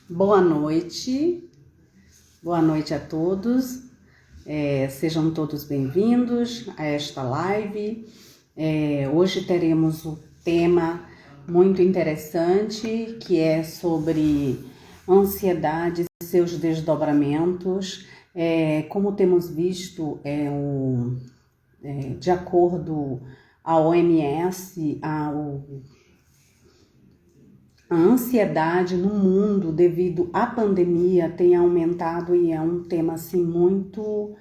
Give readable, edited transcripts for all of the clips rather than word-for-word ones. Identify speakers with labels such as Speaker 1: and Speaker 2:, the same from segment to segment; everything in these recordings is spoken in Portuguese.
Speaker 1: Boa noite a todos. Sejam todos bem-vindos a esta live. Hoje teremos um tema muito interessante, que é sobre ansiedade e seus desdobramentos. Como temos visto, de acordo à OMS, a ansiedade no mundo devido à pandemia tem aumentado e é um tema assim muito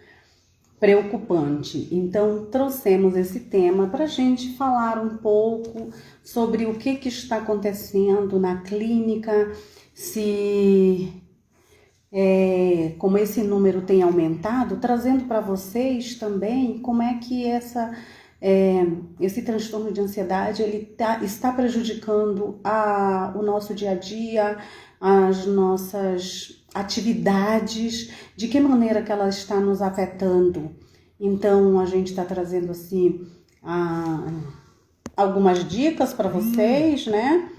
Speaker 1: preocupante. Então trouxemos esse tema para a gente falar um pouco sobre o que está acontecendo na clínica, como esse número tem aumentado, trazendo para vocês também como é que esse transtorno de ansiedade está prejudicando o nosso dia a dia, as nossas atividades, de que maneira que ela está nos afetando. Então, a gente está trazendo assim algumas dicas para vocês, né?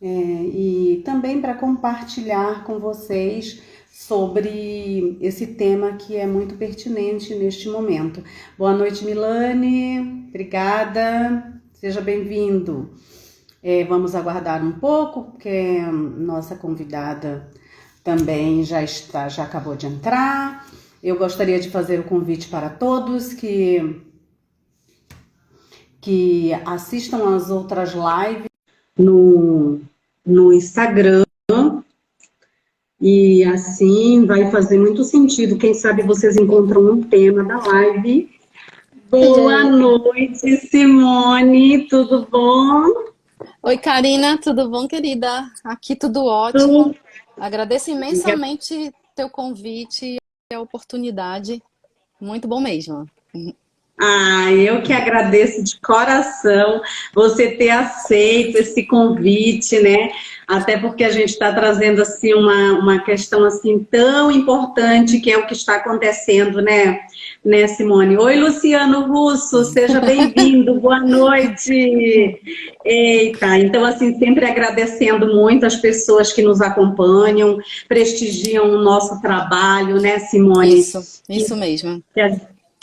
Speaker 1: E também para compartilhar com vocês sobre esse tema que é muito pertinente neste momento. Boa noite, Milane. Obrigada. Seja bem-vindo. Vamos aguardar um pouco, porque nossa convidada também já acabou de entrar. Eu gostaria de fazer o convite para todos que assistam às outras lives no Instagram. E assim vai fazer muito sentido. Quem sabe vocês encontram um tema da live. Boa noite, Simone, tudo bom?
Speaker 2: Oi, Karina, tudo bom, querida? Aqui tudo ótimo. Agradeço imensamente teu convite e a oportunidade. Muito bom mesmo.
Speaker 1: Eu que agradeço de coração você ter aceito esse convite, né? Até porque a gente está trazendo assim uma questão assim tão importante, que é o que está acontecendo, né, Simone? Oi, Luciano Russo, seja bem-vindo, boa noite. Eita, então assim, sempre agradecendo muito as pessoas que nos acompanham, prestigiam o nosso trabalho, né, Simone?
Speaker 2: Isso mesmo.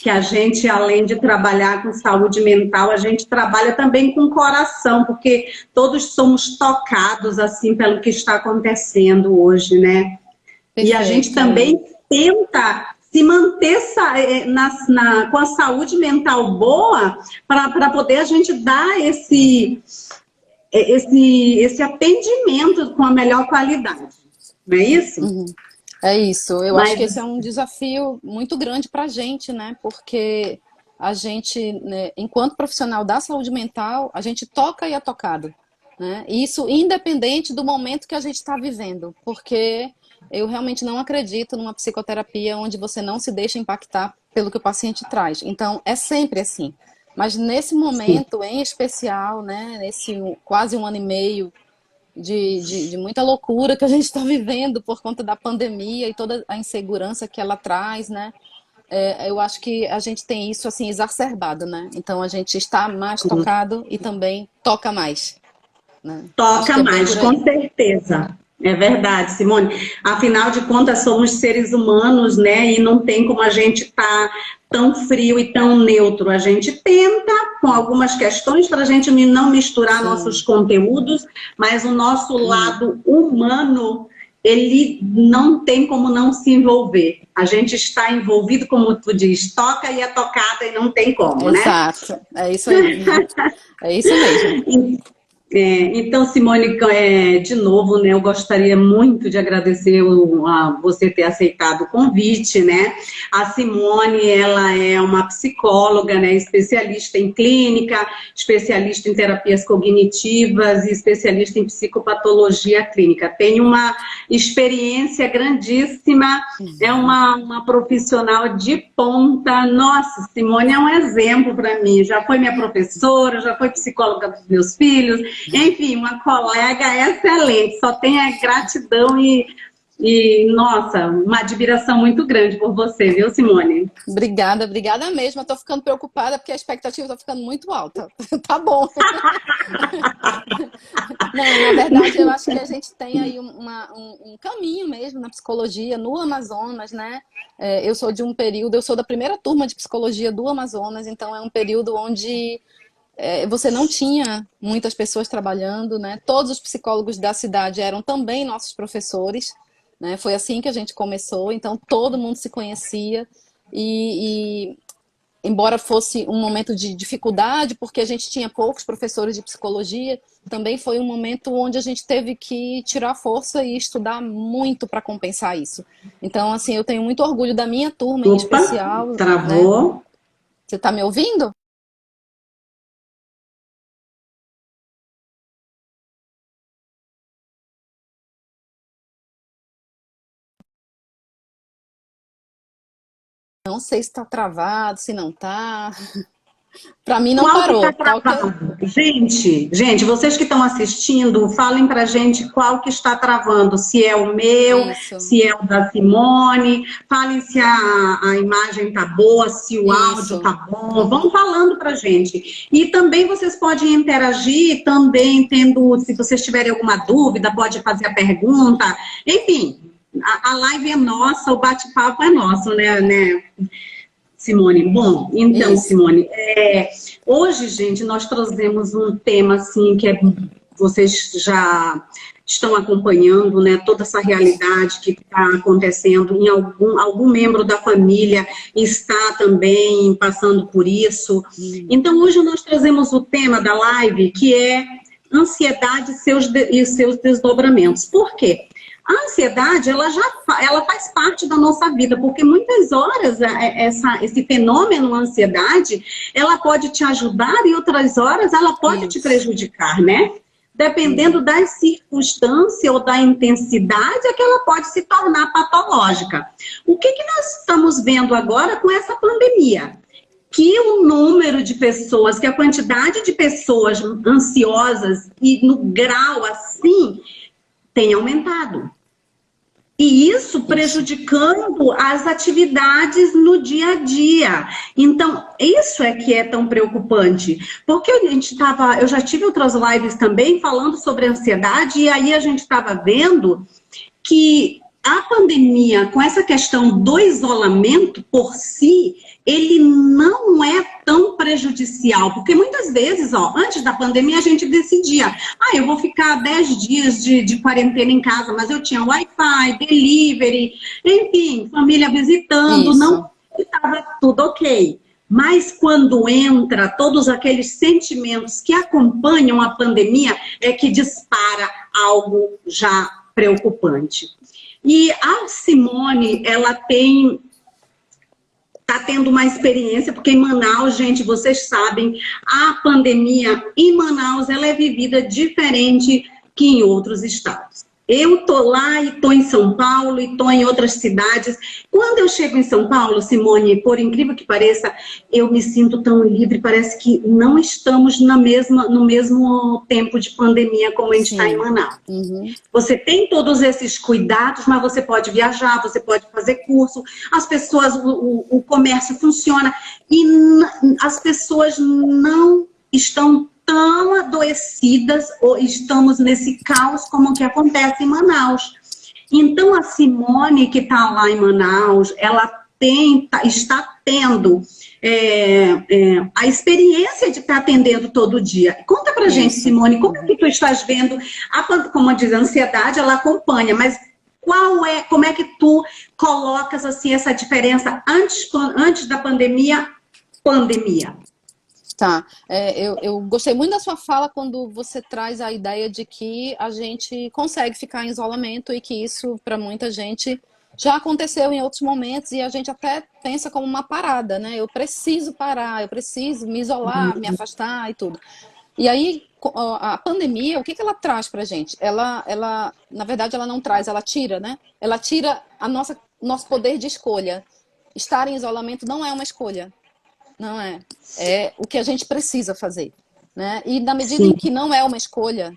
Speaker 1: Que a gente, além de trabalhar com saúde mental, a gente trabalha também com o coração, porque todos somos tocados, assim, pelo que está acontecendo hoje, né? Perfeito. E a gente também tenta se manter com a saúde mental boa para poder a gente dar esse atendimento com a melhor qualidade, não é isso?
Speaker 2: Uhum. É isso, eu acho que esse é um desafio muito grande para a gente, né? Porque a gente, né, enquanto profissional da saúde mental, a gente toca e é tocado, né? Isso independente do momento que a gente está vivendo, porque eu realmente não acredito numa psicoterapia onde você não se deixa impactar pelo que o paciente traz. Então, é sempre assim. Mas nesse momento em especial, né, nesse quase 1 ano e meio, de muita loucura que a gente está vivendo por conta da pandemia e toda a insegurança que ela traz, né? Eu acho que a gente tem isso assim exacerbado, né? Então a gente está mais tocado e também toca mais, né?
Speaker 1: Toca mais, com certeza. É verdade, Simone. Afinal de contas, somos seres humanos, né? E não tem como a gente estar tão frio e tão neutro. A gente tenta, com algumas questões, para a gente não misturar nossos conteúdos, mas o nosso lado humano, ele não tem como não se envolver. A gente está envolvido, como tu diz, toca e é tocada e não tem como, né?
Speaker 2: Exato, é isso aí. É isso mesmo.
Speaker 1: Então, Simone, de novo, né, eu gostaria muito de agradecer a você ter aceitado o convite, né? A Simone, ela é uma psicóloga, né, especialista em clínica, especialista em terapias cognitivas e especialista em psicopatologia clínica. Tem uma experiência grandíssima, é uma profissional de ponta. Nossa, Simone é um exemplo para mim. Já foi minha professora, já foi psicóloga dos meus filhos. Enfim, uma colega excelente, só tenho a gratidão nossa, uma admiração muito grande por você, viu, Simone?
Speaker 2: Obrigada mesmo. Eu tô ficando preocupada porque a expectativa tá ficando muito alta. Tá bom. Não, na verdade, eu acho que a gente tem aí um caminho mesmo na psicologia, no Amazonas, né? Eu sou de um período, eu sou da primeira turma de psicologia do Amazonas, então é um período onde você não tinha muitas pessoas trabalhando, né? Todos os psicólogos da cidade eram também nossos professores, né? Foi assim que a gente começou, então todo mundo se conhecia e embora fosse um momento de dificuldade, porque a gente tinha poucos professores de psicologia, também foi um momento onde a gente teve que tirar força e estudar muito para compensar isso. Então, assim, eu tenho muito orgulho da minha turma em
Speaker 1: Opa,
Speaker 2: especial, né?
Speaker 1: travou.
Speaker 2: Você está me ouvindo? Não sei se está travado, se não está. Para mim não
Speaker 1: Qual que está
Speaker 2: parou, tá ok?
Speaker 1: travando? Gente, vocês que estão assistindo, falem para gente qual que está travando. Se é o meu,
Speaker 2: Isso,
Speaker 1: se é o da Simone. Falem se a imagem está boa, se o áudio está
Speaker 2: isso.
Speaker 1: bom. Vão falando para gente. E também vocês podem interagir, também tendo, se vocês tiverem alguma dúvida, pode fazer a pergunta. Enfim, a live é nossa, o bate-papo é nosso, né? Simone, bom, então,
Speaker 2: Isso.
Speaker 1: Simone, hoje, gente, nós trazemos um tema, assim, vocês já estão acompanhando, né, toda essa realidade que está acontecendo, em algum membro da família está também passando por isso. Então, hoje nós trazemos o tema da live, que é ansiedade e seus desdobramentos. Por quê? A ansiedade, ela faz parte da nossa vida, porque muitas horas esse fenômeno, a ansiedade, ela pode te ajudar e outras horas ela pode te
Speaker 2: Isso.
Speaker 1: prejudicar, né? Dependendo da circunstância ou da intensidade, é que ela pode se tornar patológica. O que nós estamos vendo agora com essa pandemia? Que o número de pessoas, que a quantidade de pessoas ansiosas e no grau assim tem aumentado. E isso prejudicando as atividades no dia a dia. Então, isso é que é tão preocupante. Porque eu já tive outras lives também falando sobre ansiedade, e aí a gente estava vendo que a pandemia, com essa questão do isolamento por si, ele não é tão prejudicial, porque muitas vezes, antes da pandemia, a gente decidia, eu vou ficar 10 dias de quarentena em casa, mas eu tinha Wi-Fi, delivery, enfim, família visitando,
Speaker 2: Isso.
Speaker 1: não estava tudo ok. Mas quando entra todos aqueles sentimentos que acompanham a pandemia, é que dispara algo já preocupante. E a Simone, ela está tendo uma experiência, porque em Manaus, gente, vocês sabem, a pandemia em Manaus, ela é vivida diferente que em outros estados. Eu tô lá e tô em São Paulo e tô em outras cidades. Quando eu chego em São Paulo, Simone, por incrível que pareça, eu me sinto tão livre, parece que não estamos no mesmo tempo de pandemia como a gente está em
Speaker 2: Sim.
Speaker 1: Manaus.
Speaker 2: Uhum.
Speaker 1: Você tem todos esses cuidados, mas você pode viajar, você pode fazer curso, as pessoas, o comércio funciona e as pessoas não estão tão adoecidas ou estamos nesse caos como o que acontece em Manaus. Então a Simone que está lá em Manaus, ela está tendo a experiência de estar atendendo todo dia. Conta pra gente,
Speaker 2: Isso.
Speaker 1: Simone, como é que tu estás vendo, como diz, a ansiedade, ela acompanha, mas como é que tu colocas assim essa diferença antes da pandemia?
Speaker 2: Tá. Eu gostei muito da sua fala quando você traz a ideia de que a gente consegue ficar em isolamento e que isso, para muita gente, já aconteceu em outros momentos e a gente até pensa como uma parada, né? Eu preciso parar, eu preciso me isolar, me afastar e tudo. E aí, a pandemia, o que ela traz pra gente? Na verdade, ela não traz, ela tira, né? Ela tira nosso poder de escolha. Estar em isolamento não é uma escolha. Não é. É o que a gente precisa fazer. Né? E na medida em
Speaker 1: Sim,
Speaker 2: que não é uma escolha,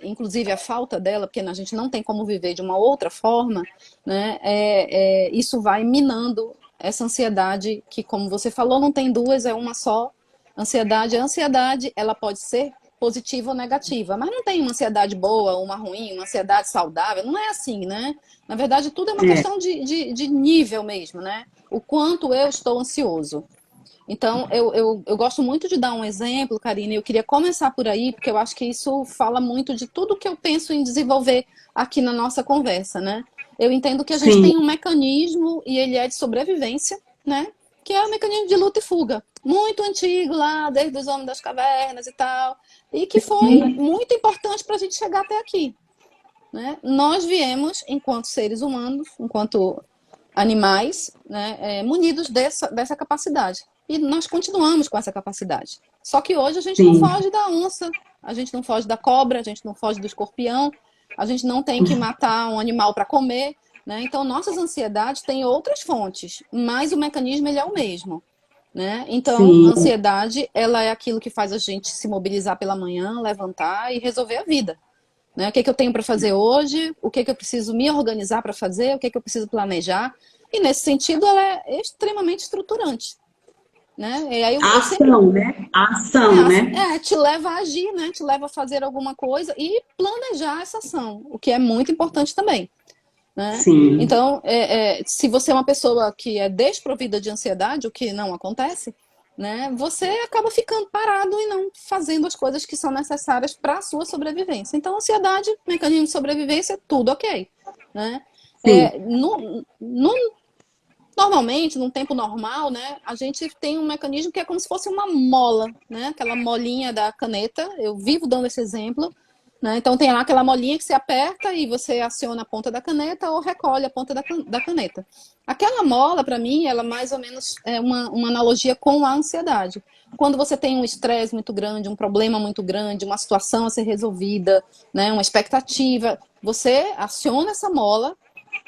Speaker 2: inclusive a falta dela, porque a gente não tem como viver de uma outra forma, né? Isso vai minando essa ansiedade que, como você falou, não tem duas, é uma só. A ansiedade, ela pode ser positiva ou negativa. Mas não tem uma ansiedade boa, uma ruim, uma ansiedade saudável. Não é assim, né? Na verdade, tudo é uma questão de nível mesmo, né? O quanto eu estou ansioso. Então, eu gosto muito de dar um exemplo, Karine, eu queria começar por aí, porque eu acho que isso fala muito de tudo que eu penso em desenvolver aqui na nossa conversa, né? Eu entendo que a gente tem um mecanismo, e ele é de sobrevivência, né? Que é o mecanismo de luta e fuga. Muito antigo lá, desde os homens das cavernas e tal, e que foi muito importante para a gente chegar até aqui, né? Nós viemos, enquanto seres humanos, enquanto animais, né, munidos dessa capacidade. E nós continuamos com essa capacidade. Só que hoje a gente não foge da onça, a gente não foge da cobra, a gente não foge do escorpião, a gente não tem que matar um animal para comer, né? Então, nossas ansiedades têm outras fontes, mas o mecanismo ele é o mesmo, né? Então, a ansiedade, ela é aquilo que faz a gente se mobilizar pela manhã, levantar e resolver a vida. Né? O que eu tenho para fazer hoje, o que eu preciso me organizar para fazer, o que eu preciso planejar. E, nesse sentido, ela é extremamente estruturante. Né? E aí
Speaker 1: a ação, né? A ação, né?
Speaker 2: Te leva a agir, né? Te leva a fazer alguma coisa e planejar essa ação, o que é muito importante também. Né?
Speaker 1: Sim.
Speaker 2: Então, se você é uma pessoa que é desprovida de ansiedade, o que não acontece, né? Você acaba ficando parado e não fazendo as coisas que são necessárias para a sua sobrevivência. Então, ansiedade, mecanismo de sobrevivência, tudo ok. Né? Normalmente, num tempo normal, né, a gente tem um mecanismo que é como se fosse uma mola, né? Aquela molinha da caneta. Eu vivo dando esse exemplo. Né? Então, tem lá aquela molinha que você aperta e você aciona a ponta da caneta ou recolhe a ponta da caneta. Aquela mola, para mim, ela mais ou menos é uma analogia com a ansiedade. Quando você tem um estresse muito grande, um problema muito grande, uma situação a ser resolvida, né, uma expectativa, você aciona essa mola,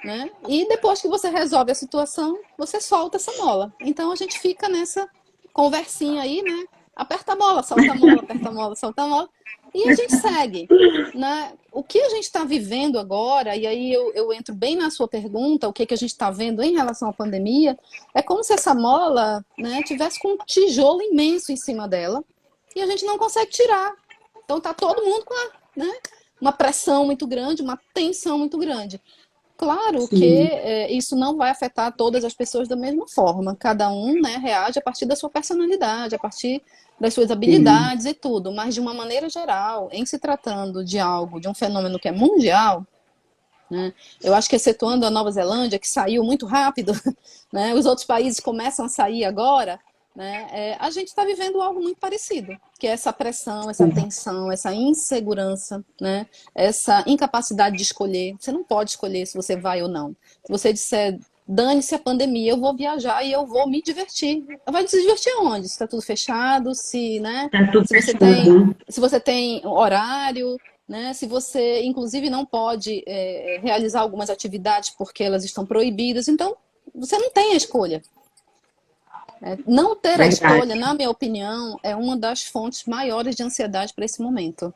Speaker 2: né, e depois que você resolve a situação, você solta essa mola. Então, a gente fica nessa conversinha aí, né? Aperta a mola, solta a mola, aperta a mola, solta a mola. E a gente segue. Né? O que a gente está vivendo agora, e aí eu entro bem na sua pergunta, o que a gente está vendo em relação à pandemia, é como se essa mola, né, tivesse com um tijolo imenso em cima dela e a gente não consegue tirar. Então tá todo mundo com uma pressão muito grande, uma tensão muito grande. Claro que isso não vai afetar todas as pessoas da mesma forma. Cada um, né, reage a partir da sua personalidade, a partir das suas habilidades e tudo. Mas, de uma maneira geral, em se tratando de algo, de um fenômeno que é mundial, né, eu acho que, excetuando a Nova Zelândia, que saiu muito rápido, né, os outros países começam a sair agora, né, a gente está vivendo algo muito parecido, que é essa pressão, essa tensão, essa insegurança, né, essa incapacidade de escolher. Você não pode escolher se você vai ou não. Se você disser, dane-se a pandemia, eu vou viajar e eu vou me divertir. Vai se divertir onde? Se está tudo fechado, né,
Speaker 1: tá tudo
Speaker 2: se você tem horário, né, se você, inclusive, não pode realizar algumas atividades porque elas estão proibidas. Então, você não tem a escolha. Não ter a escolha, na minha opinião, é uma das fontes maiores de ansiedade para esse momento.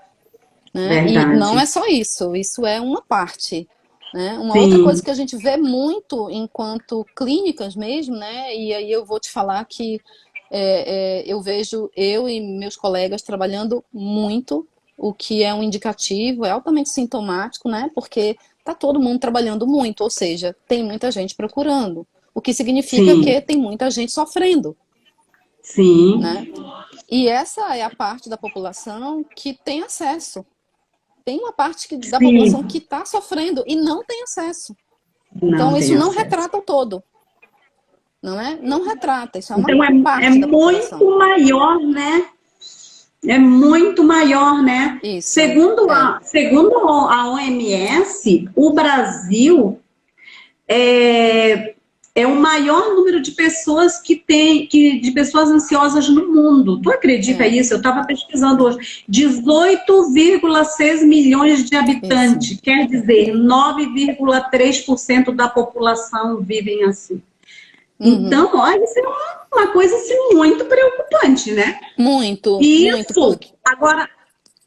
Speaker 2: Né? E não é só isso, isso é uma parte. Né? Uma outra coisa que a gente vê muito enquanto clínicas mesmo, né? E aí eu vou te falar que eu vejo eu e meus colegas trabalhando muito, o que é um indicativo, é altamente sintomático, né? Porque está todo mundo trabalhando muito, ou seja, tem muita gente procurando. O que significa que tem muita gente sofrendo. Né? E essa é a parte da população que tem acesso. Tem uma parte da população que está sofrendo e não tem acesso. Então, isso não retrata o todo. Não é? Não retrata. Isso é uma parte da população.
Speaker 1: É muito maior, né? É muito maior, né?
Speaker 2: Isso,
Speaker 1: segundo a OMS, o Brasil é o maior número de pessoas de pessoas ansiosas no mundo. Tu acredita isso? Eu estava pesquisando hoje. 18,6 milhões de habitantes. Isso. Quer dizer, 9,3% da população vivem assim. Então, olha, isso é uma coisa assim, muito preocupante, né?
Speaker 2: Muito.
Speaker 1: Agora,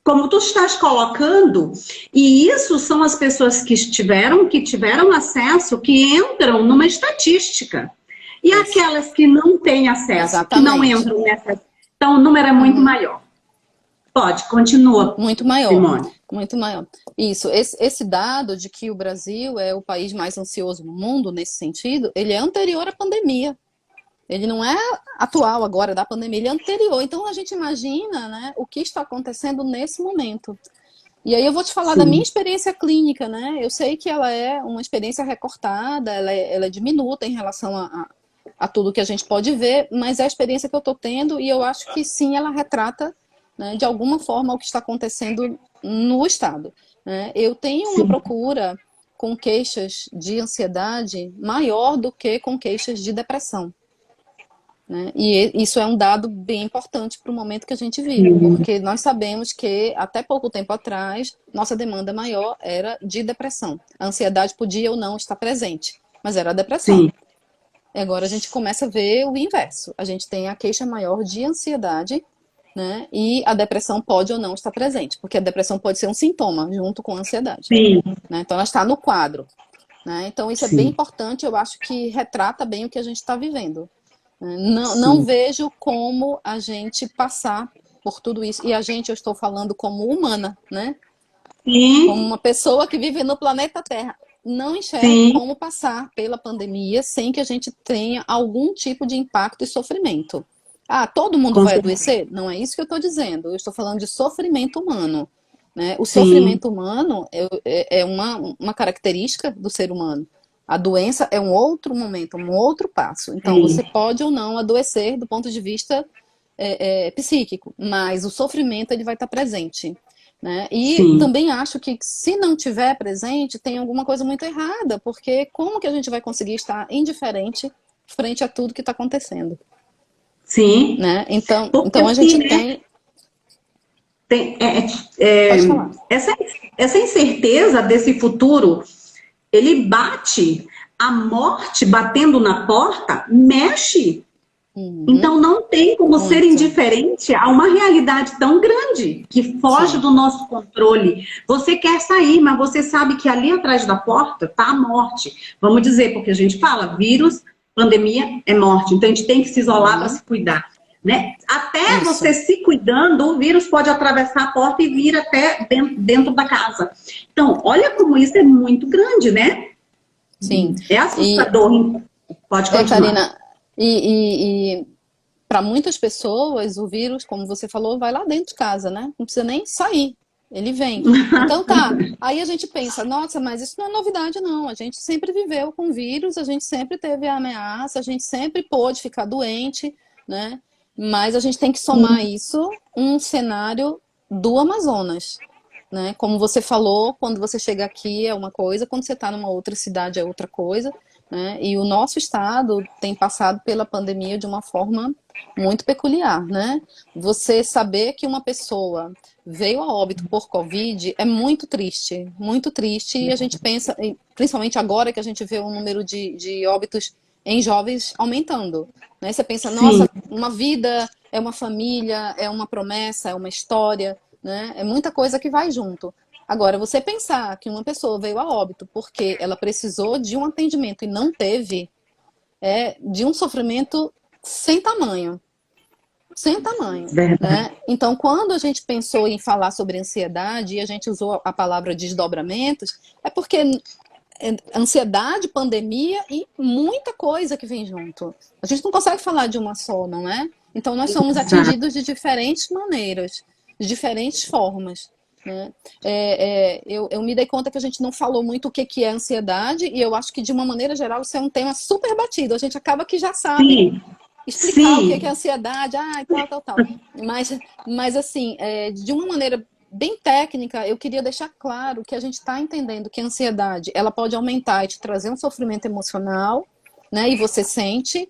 Speaker 1: como tu estás colocando, e isso são as pessoas que tiveram acesso, que entram numa estatística. E aquelas que não têm acesso, que não entram nessa... Então, o número é muito maior. Pode, continua,
Speaker 2: Muito maior,
Speaker 1: Simone.
Speaker 2: muito maior. Isso, esse dado de que o Brasil é o país mais ansioso no mundo, nesse sentido, ele é anterior à pandemia. Ele não é atual agora da pandemia, ele é anterior. Então a gente imagina, né, o que está acontecendo nesse momento. E aí eu vou te falar da minha
Speaker 1: Sim,
Speaker 2: experiência clínica, né? Eu sei que ela é uma experiência recortada, ela é diminuta em relação a tudo que a gente pode ver, mas é a experiência que eu estou tendo e eu acho que sim, ela retrata, né, de alguma forma o que está acontecendo no estado, né? Eu tenho uma
Speaker 1: sim.
Speaker 2: procura com queixas de ansiedade maior do que com queixas de depressão, né? E isso é um dado bem importante para o momento que a gente vive,
Speaker 1: Sim,
Speaker 2: porque nós sabemos que até pouco tempo atrás, nossa demanda maior era de depressão. A ansiedade podia ou não estar presente, mas era a depressão.
Speaker 1: sim,
Speaker 2: Agora a gente começa a ver o inverso. A gente tem a queixa maior de ansiedade, né? E a depressão pode ou não estar presente, porque a depressão pode ser um sintoma junto com a ansiedade,
Speaker 1: sim,
Speaker 2: né? Então ela está no quadro, né? Então isso é bem
Speaker 1: sim,
Speaker 2: importante, eu acho que retrata bem o que a gente está vivendo. Não
Speaker 1: sim.
Speaker 2: vejo como a gente passar por tudo isso. E a gente, eu estou falando como humana, né? Como
Speaker 1: Sim,
Speaker 2: uma pessoa que vive no planeta Terra. Não enxergo
Speaker 1: sim,
Speaker 2: como passar pela pandemia sem que a gente tenha algum tipo de impacto e sofrimento. Ah, todo mundo
Speaker 1: com
Speaker 2: vai
Speaker 1: certeza.
Speaker 2: adoecer? Não é isso que eu estou dizendo. Eu estou falando de sofrimento humano, né? O
Speaker 1: Sim,
Speaker 2: sofrimento humano é uma característica do ser humano. A doença é um outro momento, um outro passo. Então,
Speaker 1: sim,
Speaker 2: você pode ou não adoecer do ponto de vista psíquico, mas o sofrimento ele vai estar presente, né? E
Speaker 1: sim,
Speaker 2: também acho que se não tiver presente, tem alguma coisa muito errada, porque como que a gente vai conseguir estar indiferente frente a tudo que está acontecendo,
Speaker 1: sim.
Speaker 2: né?
Speaker 1: Porque
Speaker 2: Então a
Speaker 1: assim,
Speaker 2: gente
Speaker 1: né?
Speaker 2: tem.
Speaker 1: Tem,
Speaker 2: Pode falar.
Speaker 1: essa, essa incerteza desse futuro, ele bate, a morte batendo na porta, mexe.
Speaker 2: Uhum,
Speaker 1: Então não tem como ser
Speaker 2: muito.
Speaker 1: indiferente a uma realidade tão grande que foge
Speaker 2: Sim.
Speaker 1: do nosso controle. Você quer sair, mas você sabe que ali atrás da porta está a morte. Vamos dizer, porque a gente fala, vírus, pandemia é morte. Então a gente tem que se isolar para
Speaker 2: Uhum,
Speaker 1: se cuidar. Né? Até você
Speaker 2: isso.
Speaker 1: se cuidando, o vírus pode atravessar a porta e vir até dentro da casa. Então, olha como isso é muito grande, né?
Speaker 2: Sim.
Speaker 1: É
Speaker 2: E,
Speaker 1: assustador. Pode continuar.
Speaker 2: Karina, e para muitas pessoas, o vírus, como você falou, vai lá dentro de casa, né? Não precisa nem sair. Ele vem. Então tá. Aí a gente pensa, nossa, mas isso não é novidade, não. A gente sempre viveu com vírus, a gente sempre teve a ameaça, a gente sempre pôde ficar doente, né? Mas a gente tem que somar isso um cenário do Amazonas, né? Como você falou, quando você chega aqui é uma coisa, quando você está numa outra cidade é outra coisa, né? E o nosso estado tem passado pela pandemia de uma forma muito peculiar, né? Você saber que uma pessoa veio a óbito por Covid é muito triste, e a gente pensa, principalmente agora que a gente vê o número de óbitos em jovens aumentando, né? Você pensa,
Speaker 1: Sim,
Speaker 2: nossa, uma vida é uma família, é uma promessa, é uma história, né? É muita coisa que vai junto. Agora, você pensar que uma pessoa veio a óbito porque ela precisou de um atendimento e não teve, é de um sofrimento sem tamanho, sem tamanho,
Speaker 1: verdade.
Speaker 2: né? Então, quando a gente pensou em falar sobre ansiedade e a gente usou a palavra desdobramentos, é porque ansiedade, pandemia e muita coisa que vem junto. A gente não consegue falar de uma só, não é? Então, nós somos
Speaker 1: Exato.
Speaker 2: atingidos de diferentes maneiras, de diferentes formas. Né? Eu me dei conta que a gente não falou muito o que é ansiedade, e eu acho que, de uma maneira geral, isso é um tema super batido. A gente acaba que já sabe
Speaker 1: Sim,
Speaker 2: explicar o que é
Speaker 1: sim,
Speaker 2: ansiedade, e tal, tal, tal. Mas assim, de uma maneira bem técnica, eu queria deixar claro que a gente está entendendo que a ansiedade ela pode aumentar e te trazer um sofrimento emocional, né? E você sente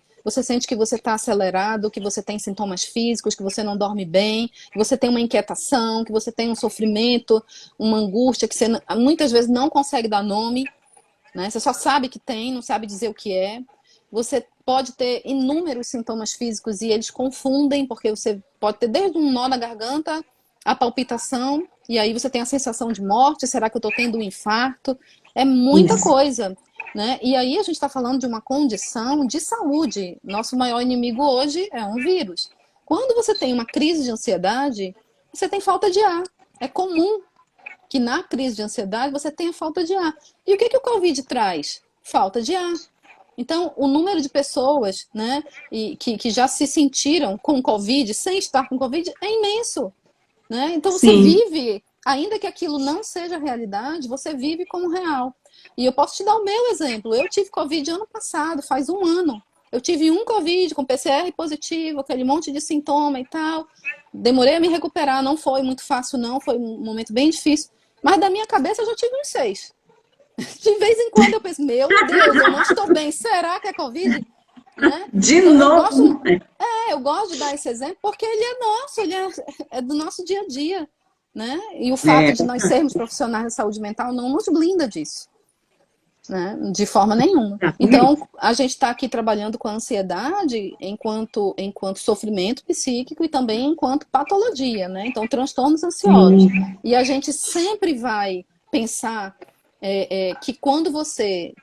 Speaker 2: que você está acelerado, que você tem sintomas físicos, que você não dorme bem, que você tem uma inquietação, que você tem um sofrimento, uma angústia que você muitas vezes não consegue dar nome, né? Você só sabe que tem, não sabe dizer o que é. Você pode ter inúmeros sintomas físicos e eles confundem, porque você pode ter desde um nó na garganta, a palpitação, e aí você tem a sensação de morte, será que eu estou tendo um infarto? É muita
Speaker 1: isso.
Speaker 2: coisa, né? E aí a gente está falando de uma condição de saúde. Nosso maior inimigo hoje é um vírus. Quando você tem uma crise de ansiedade, você tem falta de ar. É comum que na crise de ansiedade você tenha falta de ar. E o que o Covid traz? Falta de ar. Então, o número de pessoas, né, que já se sentiram com Covid, sem estar com Covid, é imenso. Né? Então, você
Speaker 1: Sim.
Speaker 2: vive, ainda que aquilo não seja realidade, você vive como real. E eu posso te dar o meu exemplo. Eu tive Covid ano passado, faz um ano. Eu tive um Covid com PCR positivo, aquele monte de sintoma e tal. Demorei a me recuperar, não foi muito fácil, não. Foi um momento bem difícil. Mas da minha cabeça eu já tive uns 6. De vez em quando eu penso, meu Deus, eu não estou bem. Será que é Covid? Né?
Speaker 1: De
Speaker 2: Então,
Speaker 1: novo.
Speaker 2: eu gosto de dar esse exemplo porque ele é nosso, ele é do nosso dia a dia. Né? E o fato de nós sermos profissionais de saúde mental não nos blinda disso. Né? De forma nenhuma. Então, a gente está aqui trabalhando com a ansiedade enquanto sofrimento psíquico e também enquanto patologia, né? Então, transtornos ansiosos. E a gente sempre vai pensar que quando você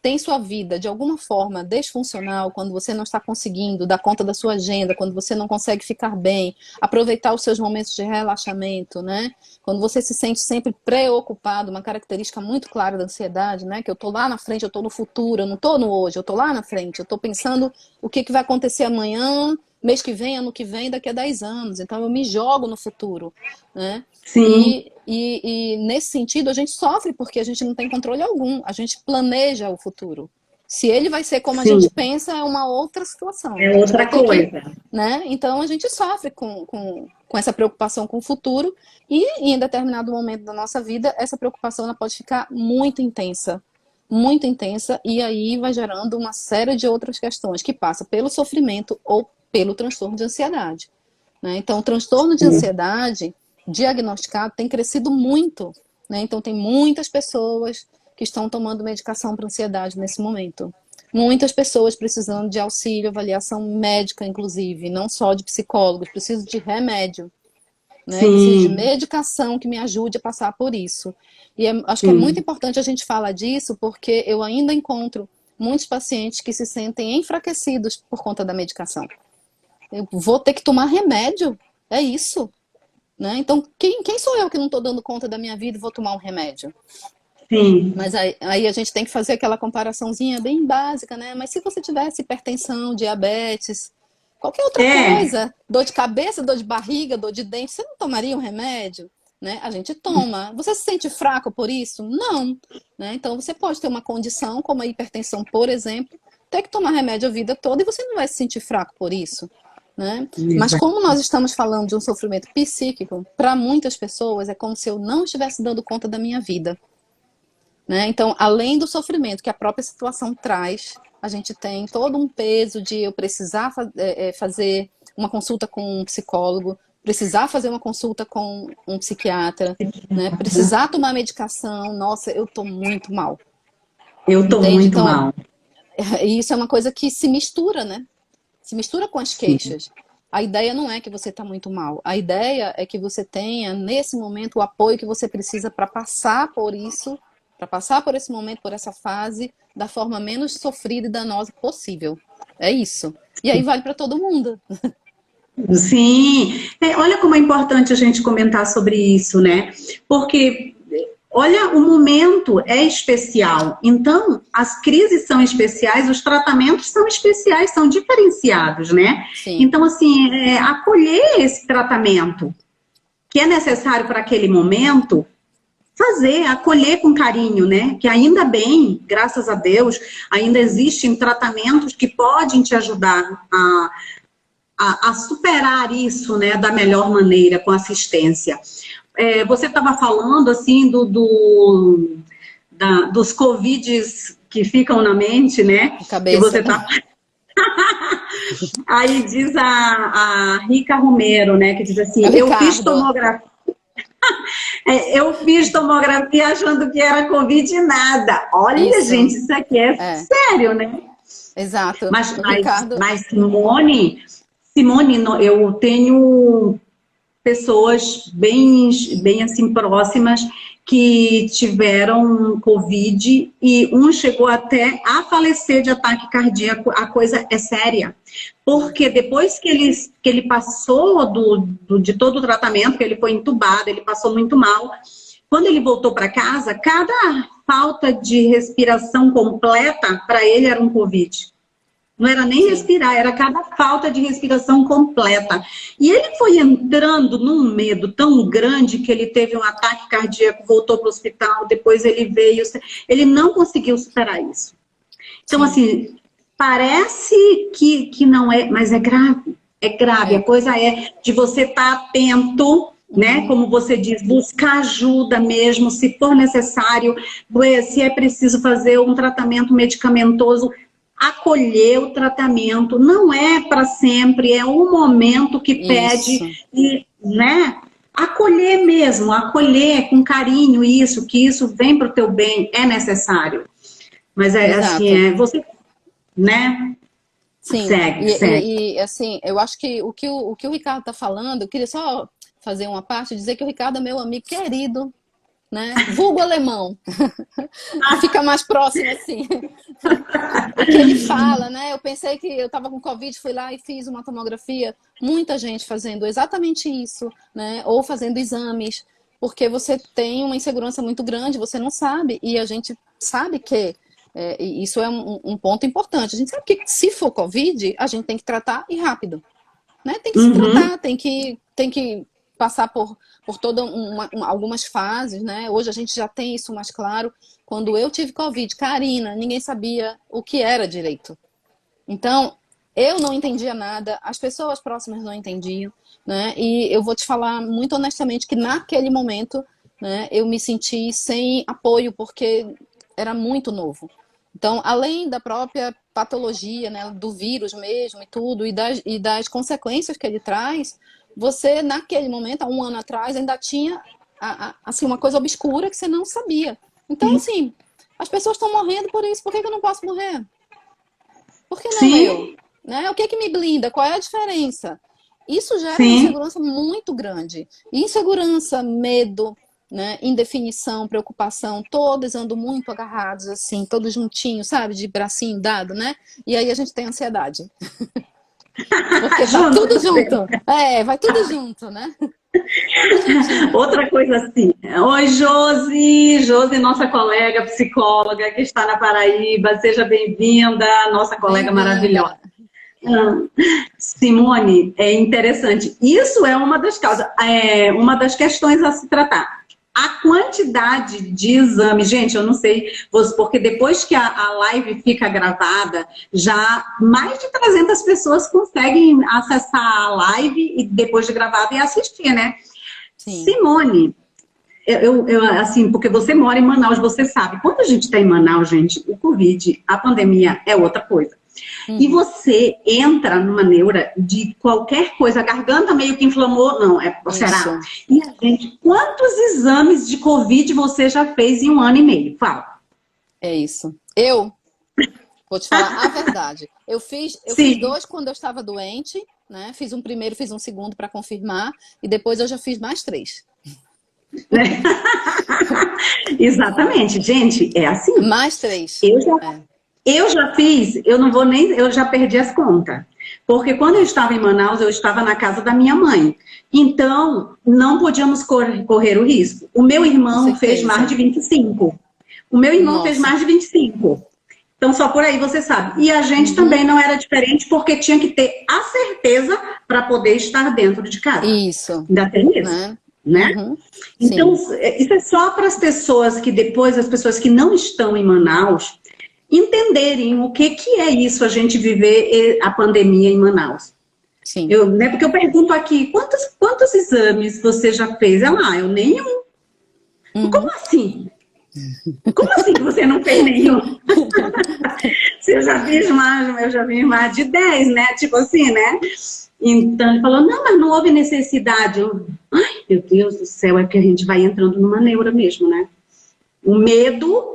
Speaker 2: tem sua vida de alguma forma desfuncional, quando você não está conseguindo dar conta da sua agenda, quando você não consegue ficar bem, aproveitar os seus momentos de relaxamento, né? Quando você se sente sempre preocupado, uma característica muito clara da ansiedade, né? Que eu estou lá na frente, eu estou no futuro, eu não estou no hoje, eu estou lá na frente, eu estou pensando o que vai acontecer amanhã, mês que vem, ano que vem, daqui a 10 anos. Então eu me jogo no futuro, né?
Speaker 1: Sim.
Speaker 2: E nesse sentido a gente sofre porque a gente não tem controle algum, a gente planeja o futuro. Se ele vai ser como a gente pensa, é uma outra situação.
Speaker 1: É outra coisa.
Speaker 2: Né? Então a gente sofre com essa preocupação com o futuro e em determinado momento da nossa vida, essa preocupação ela pode ficar muito intensa, e aí vai gerando uma série de outras questões que passa pelo sofrimento ou pelo transtorno de ansiedade. Né? Então o transtorno de ansiedade diagnosticado tem crescido muito, né? Então tem muitas pessoas que estão tomando medicação para ansiedade nesse momento. Muitas pessoas precisando de auxílio, avaliação médica, inclusive, não só de psicólogos, preciso de remédio, né? Preciso de medicação que me ajude a passar por isso. E acho que é muito importante a gente falar disso, porque eu ainda encontro muitos pacientes que se sentem enfraquecidos por conta da medicação. Eu vou ter que tomar remédio? É isso? Né? Então, quem sou eu que não estou dando conta da minha vida e vou tomar um remédio?
Speaker 1: Sim.
Speaker 2: Mas aí a gente tem que fazer aquela comparaçãozinha bem básica, né? Mas se você tivesse hipertensão, diabetes, qualquer outra coisa, dor de cabeça, dor de barriga, dor de dente, você não tomaria um remédio? Né? A gente toma. Você se sente fraco por isso? Não. Né? Então, você pode ter uma condição, como a hipertensão, por exemplo, ter que tomar remédio a vida toda e você não vai se sentir fraco por isso. Né? Mas como nós estamos falando de um sofrimento psíquico, para muitas pessoas é como se eu não estivesse dando conta da minha vida. Né? Então, além do sofrimento que a própria situação traz, a gente tem todo um peso de eu precisar fazer uma consulta com um psicólogo, precisar fazer uma consulta com um psiquiatra, né? Precisar tomar medicação. Nossa, eu estou muito mal.
Speaker 1: Eu estou muito mal.
Speaker 2: Isso é uma coisa que se mistura, né? Se mistura com as queixas. A ideia não é que você está muito mal. A ideia é que você tenha, nesse momento, o apoio que você precisa para passar por isso, para passar por esse momento, por essa fase, da forma menos sofrida e danosa possível. É isso. E aí vale para todo mundo.
Speaker 1: Sim. Olha como é importante a gente comentar sobre isso, né? Porque... olha, o momento é especial, então as crises são especiais, os tratamentos são especiais, são diferenciados, né?
Speaker 2: Sim.
Speaker 1: Então, assim, acolher esse tratamento que é necessário para aquele momento, acolher com carinho, né? Que ainda bem, graças a Deus, ainda existem tratamentos que podem te ajudar a superar isso, né, da melhor maneira, com assistência. Você estava falando, assim, dos Covids que ficam na mente, né?
Speaker 2: Cabeça.
Speaker 1: Que você tá... Aí diz a Rica Romero, né? Que diz assim, eu fiz tomografia. Eu fiz tomografia achando que era Covid e nada. Olha, gente, isso aqui é sério, né?
Speaker 2: Exato.
Speaker 1: Mas Simone, eu tenho... pessoas bem assim próximas que tiveram Covid e um chegou até a falecer de ataque cardíaco. A coisa é séria. Porque depois que ele passou de todo o tratamento, que ele foi entubado, ele passou muito mal, quando ele voltou para casa, cada falta de respiração completa para ele era um Covid. Não era nem respirar, era cada falta de respiração completa. E ele foi entrando num medo tão grande que ele teve um ataque cardíaco, voltou para o hospital, depois ele veio. Ele não conseguiu superar isso. Então, assim, parece que não é, mas é grave. É grave. A coisa é de você estar atento, né? Como você diz, buscar ajuda mesmo, se for necessário, se é preciso fazer um tratamento medicamentoso, acolher o tratamento, não é para sempre, é um momento que pede, e, né, acolher mesmo, acolher com carinho isso, que isso vem para o teu bem, é necessário. Mas assim, você, né?
Speaker 2: Sim, segue. E assim, eu acho que o que o Ricardo está falando, eu queria só fazer uma parte, dizer que o Ricardo é meu amigo querido, né? Vulgo alemão. Fica mais próximo assim. O que ele fala, né? Eu pensei que eu estava com Covid, fui lá e fiz uma tomografia. Muita gente fazendo exatamente isso, né? Ou fazendo exames, porque você tem uma insegurança muito grande, você não sabe, e a gente sabe que isso é um ponto importante. A gente sabe que se for Covid, a gente tem que tratar e rápido, né? Tem que se tratar, tem que passar por toda algumas fases, né? Hoje a gente já tem isso mais claro. Quando eu tive Covid, Karina, ninguém sabia o que era direito. Então, eu não entendia nada, as pessoas próximas não entendiam, né? E eu vou te falar muito honestamente que naquele momento, né, eu me senti sem apoio, porque era muito novo. Então, além da própria patologia, né, do vírus mesmo e tudo, e das consequências que ele traz, você, naquele momento, há um ano atrás, ainda tinha assim, uma coisa obscura que você não sabia. Então, assim, as pessoas estão morrendo por isso, por que eu não posso morrer? Por que não eu? Né? O que me blinda? Qual é a diferença? Isso gera uma insegurança muito grande. Insegurança, medo, né? Indefinição, preocupação, todos andam muito agarrados, assim, todos juntinhos, sabe? De bracinho dado, né? E aí a gente tem ansiedade. Porque tá tudo junto. Vai tudo junto, né?
Speaker 1: Outra coisa assim. Oi, Josi, nossa colega psicóloga que está na Paraíba. Seja bem-vinda, nossa colega maravilhosa. Simone, é interessante. Isso é uma das causas, uma das questões a se tratar. A quantidade de exames, gente, eu não sei, porque depois que a live fica gravada, já mais de 300 pessoas conseguem acessar a live e depois de gravada e assistir, né? Sim. Simone, assim, porque você mora em Manaus, você sabe, quando a gente está em Manaus, gente, o Covid, a pandemia é outra coisa. E você entra numa neura de qualquer coisa, a garganta meio que inflamou, não, será? E a gente, quantos exames de Covid você já fez em 1 ano e meio? Fala.
Speaker 2: É isso. Eu vou te falar a verdade. Eu fiz 2 quando eu estava doente, né? Fiz um primeiro, fiz um segundo para confirmar, e depois eu já fiz mais 3.
Speaker 1: Exatamente, gente, é assim.
Speaker 2: Mais 3.
Speaker 1: Eu já fiz, eu já perdi as contas. Porque quando eu estava em Manaus, eu estava na casa da minha mãe. Então, não podíamos correr o risco. O meu irmão fez mais de 25. O meu irmão fez mais de 25. Então, só por aí você sabe. E a gente também não era diferente, porque tinha que ter a certeza para poder estar dentro de casa.
Speaker 2: Isso.
Speaker 1: Ainda tem isso, né? Então, isso é só para as pessoas que depois, as pessoas que não estão em Manaus, entenderem o que é isso, a gente viver a pandemia em Manaus.
Speaker 2: Sim.
Speaker 1: Porque eu pergunto aqui, quantos exames você já fez? Eu nenhum. Como assim? Como assim que você não fez nenhum? Eu já fiz mais de 10, né? Tipo assim, né? Então ele falou, não, mas não houve necessidade. Ai, meu Deus do céu, é que a gente vai entrando numa neura mesmo, né? O medo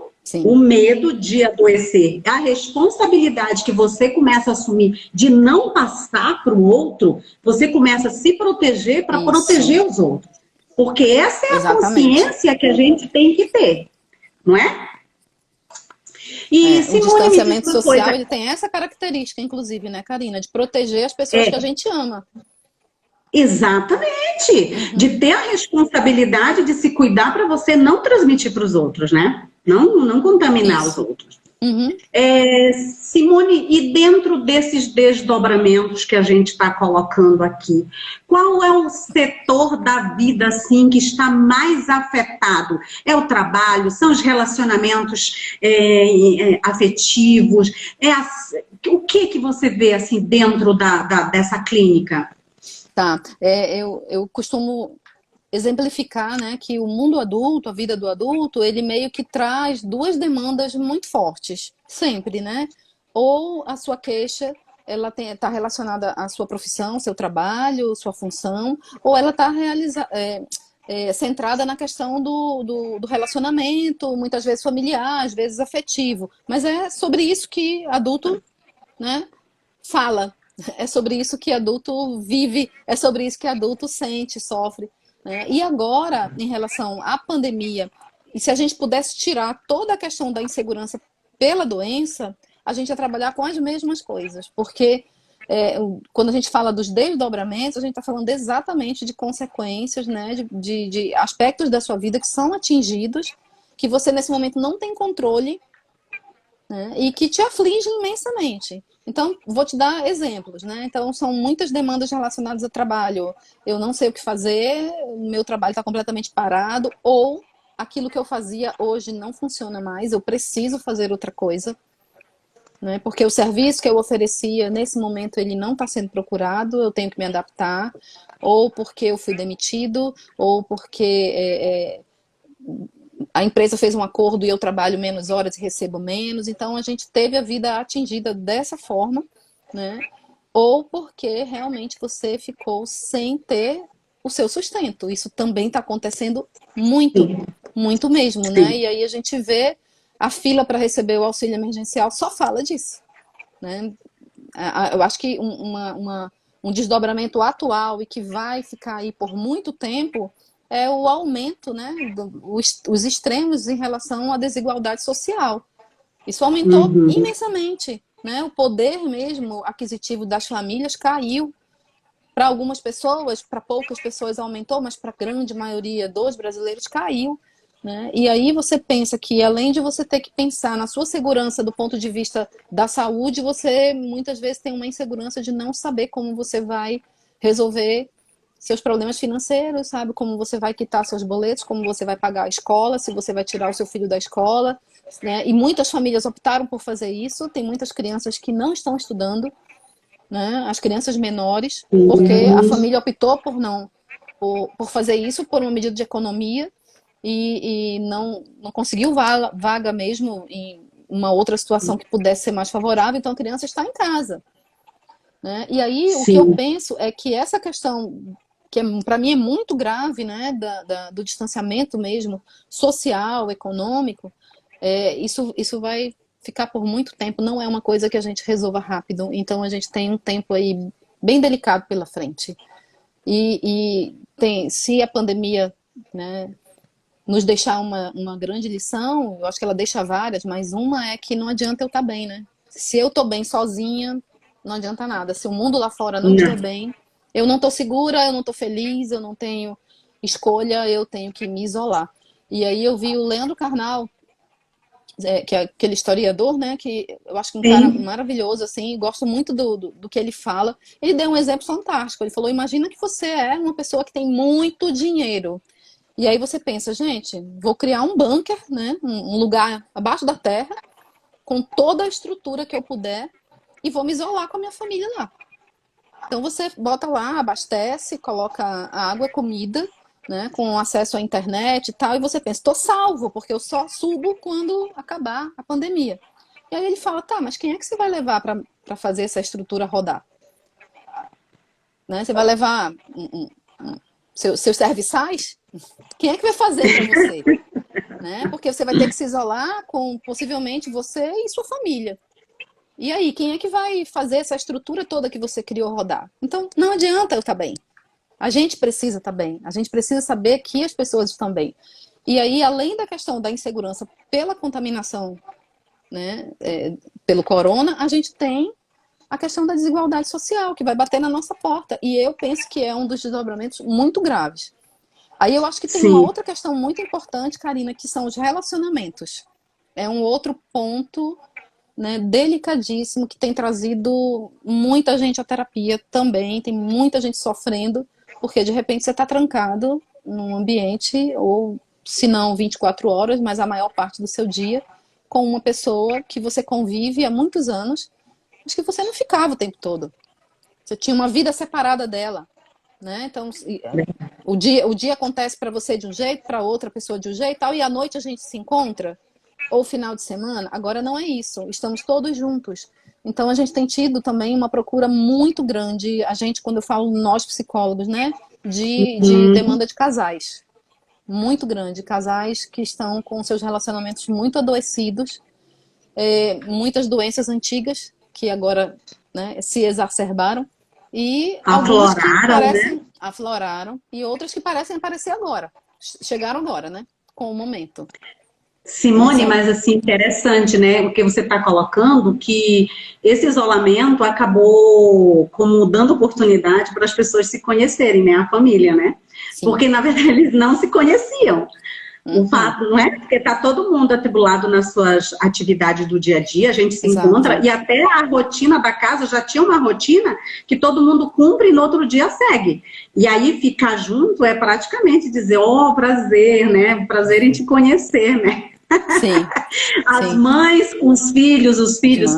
Speaker 1: de adoecer, a responsabilidade que você começa a assumir de não passar para o outro, você começa a se proteger para proteger os outros. Porque essa é a
Speaker 2: Exatamente.
Speaker 1: consciência que a gente tem que ter, não é? E
Speaker 2: O
Speaker 1: Simone, me diz
Speaker 2: distanciamento
Speaker 1: uma
Speaker 2: social,
Speaker 1: coisa.
Speaker 2: ele tem essa característica, inclusive, né, Karina? De proteger as pessoas que a gente ama.
Speaker 1: Exatamente, de
Speaker 2: Uhum,
Speaker 1: ter a responsabilidade de se cuidar para você não transmitir para os outros, né? Não contaminar os
Speaker 2: isso.
Speaker 1: outros.
Speaker 2: Uhum.
Speaker 1: Simone, e dentro desses desdobramentos que a gente está colocando aqui, qual é o setor da vida assim que está mais afetado? É o trabalho? São os relacionamentos afetivos? O que você vê assim dentro dessa clínica?
Speaker 2: Tá. Eu costumo exemplificar, né, que o mundo adulto, a vida do adulto, ele meio que traz duas demandas muito fortes, sempre, né? Ou a sua queixa, ela está relacionada à sua profissão, seu trabalho, sua função, ou ela está centrada na questão do relacionamento, muitas vezes familiar, às vezes afetivo. Mas é sobre isso que adulto, né, fala. É sobre isso que adulto vive, é sobre isso que adulto sente, sofre. Né? E agora, em relação à pandemia, e se a gente pudesse tirar toda a questão da insegurança pela doença, a gente ia trabalhar com as mesmas coisas, porque quando a gente fala dos desdobramentos, a gente está falando exatamente de consequências, né, de aspectos da sua vida que são atingidos, que você nesse momento não tem controle, né, e que te afligem imensamente. Então, vou te dar exemplos, né? Então, são muitas demandas relacionadas ao trabalho. Eu não sei o que fazer, o meu trabalho está completamente parado, ou aquilo que eu fazia hoje não funciona mais, eu preciso fazer outra coisa, né? Porque o serviço que eu oferecia nesse momento ele não está sendo procurado, eu tenho que me adaptar, ou porque eu fui demitido, ou porque a empresa fez um acordo e eu trabalho menos horas e recebo menos, então a gente teve a vida atingida dessa forma, né? Ou porque realmente você ficou sem ter o seu sustento. Isso também está acontecendo muito,
Speaker 1: Sim,
Speaker 2: muito mesmo, né?
Speaker 1: sim.
Speaker 2: E aí a gente vê a fila para receber o auxílio emergencial só fala disso, né? Eu acho que um desdobramento atual e que vai ficar aí por muito tempo é o aumento, né, os extremos em relação à desigualdade social. Isso aumentou
Speaker 1: Uhum.
Speaker 2: imensamente, né? O poder mesmo aquisitivo das famílias caiu. Para algumas pessoas, para poucas pessoas aumentou, mas para a grande maioria dos brasileiros caiu. Né? E aí você pensa que, além de você ter que pensar na sua segurança do ponto de vista da saúde, você muitas vezes tem uma insegurança de não saber como você vai resolver seus problemas financeiros, sabe? Como você vai quitar seus boletos, como você vai pagar a escola, se você vai tirar o seu filho da escola. Né? E muitas famílias optaram por fazer isso. Tem muitas crianças que não estão estudando, né? As crianças menores, porque a
Speaker 1: Uhum.
Speaker 2: família optou por fazer isso por uma medida de economia e não conseguiu vaga mesmo em uma outra situação que pudesse ser mais favorável, então a criança está em casa. Né? E aí o que eu
Speaker 1: Sim.
Speaker 2: penso é que essa questão, que para mim é muito grave, né, do distanciamento mesmo, social, econômico, isso vai ficar por muito tempo, não é uma coisa que a gente resolva rápido, então a gente tem um tempo aí bem delicado pela frente. Se a pandemia, né, nos deixar uma grande lição, eu acho que ela deixa várias, mas uma é que não adianta eu estar bem, né? Se eu estou bem sozinha, não adianta nada. Se o mundo lá fora não estiver
Speaker 1: Não.
Speaker 2: bem, eu não estou segura, eu não estou feliz, eu não tenho escolha, eu tenho que me isolar. E aí eu vi o Leandro Carnal, que é aquele historiador, né, que eu acho que um cara
Speaker 1: Sim.
Speaker 2: maravilhoso, assim, gosto muito do que ele fala. Ele deu um exemplo fantástico. Ele falou: imagina que você é uma pessoa que tem muito dinheiro. E aí você pensa, gente, vou criar um bunker, né, um lugar abaixo da terra, com toda a estrutura que eu puder, e vou me isolar com a minha família lá. Então você bota lá, abastece, coloca água, comida, né, com acesso à internet e tal, e você pensa, estou salvo, porque eu só subo quando acabar a pandemia. E aí ele fala, tá, mas quem é que você vai levar para fazer essa estrutura rodar? Né? Você vai levar seus serviçais? Quem é que vai fazer para você? Né? Porque você vai ter que se isolar com possivelmente você e sua família. E aí, quem é que vai fazer essa estrutura toda que você criou rodar? Então, não adianta eu estar bem. A gente precisa estar bem, a gente precisa saber que as pessoas estão bem. E aí, além da questão da insegurança pela contaminação, né, pelo corona, a gente tem a questão da desigualdade social, que vai bater na nossa porta. E eu penso que é um dos desdobramentos muito graves. Aí eu acho que tem uma outra questão muito importante, Karina, que são os relacionamentos. É um outro ponto, né, delicadíssimo, que tem trazido muita gente à terapia também, tem muita gente sofrendo, porque de repente você está trancado num ambiente, ou se não 24 horas, mas a maior parte do seu dia, com uma pessoa que você convive há muitos anos, mas que você não ficava o tempo todo. Você tinha uma vida separada dela, né? Então, o dia acontece para você de um jeito, para outra pessoa de um jeito, tal, e à noite a gente se encontra, ou final de semana. Agora não é isso, estamos todos juntos. Então a gente tem tido também uma procura muito grande, a gente, quando eu falo nós psicólogos, né, de demanda de casais. Muito grande, casais que estão com seus relacionamentos muito adoecidos, muitas doenças antigas que agora, né, se exacerbaram, e algumas que parecem, né? Afloraram, e outras que parecem aparecer agora, chegaram agora, né, com o momento.
Speaker 1: Simone, mas assim, interessante, né, o que você está colocando, que esse isolamento acabou como dando oportunidade para as pessoas se conhecerem, né, a família, né? Sim. Porque, na verdade, eles não se conheciam. O fato, não é? Porque está todo mundo atribulado nas suas atividades do dia a dia, a gente se encontra, e até a rotina da casa já tinha uma rotina que todo mundo cumpre e no outro dia segue. E aí ficar junto é praticamente dizer, prazer, né? Prazer em te conhecer, né?
Speaker 2: Sim.
Speaker 1: As mães com os filhos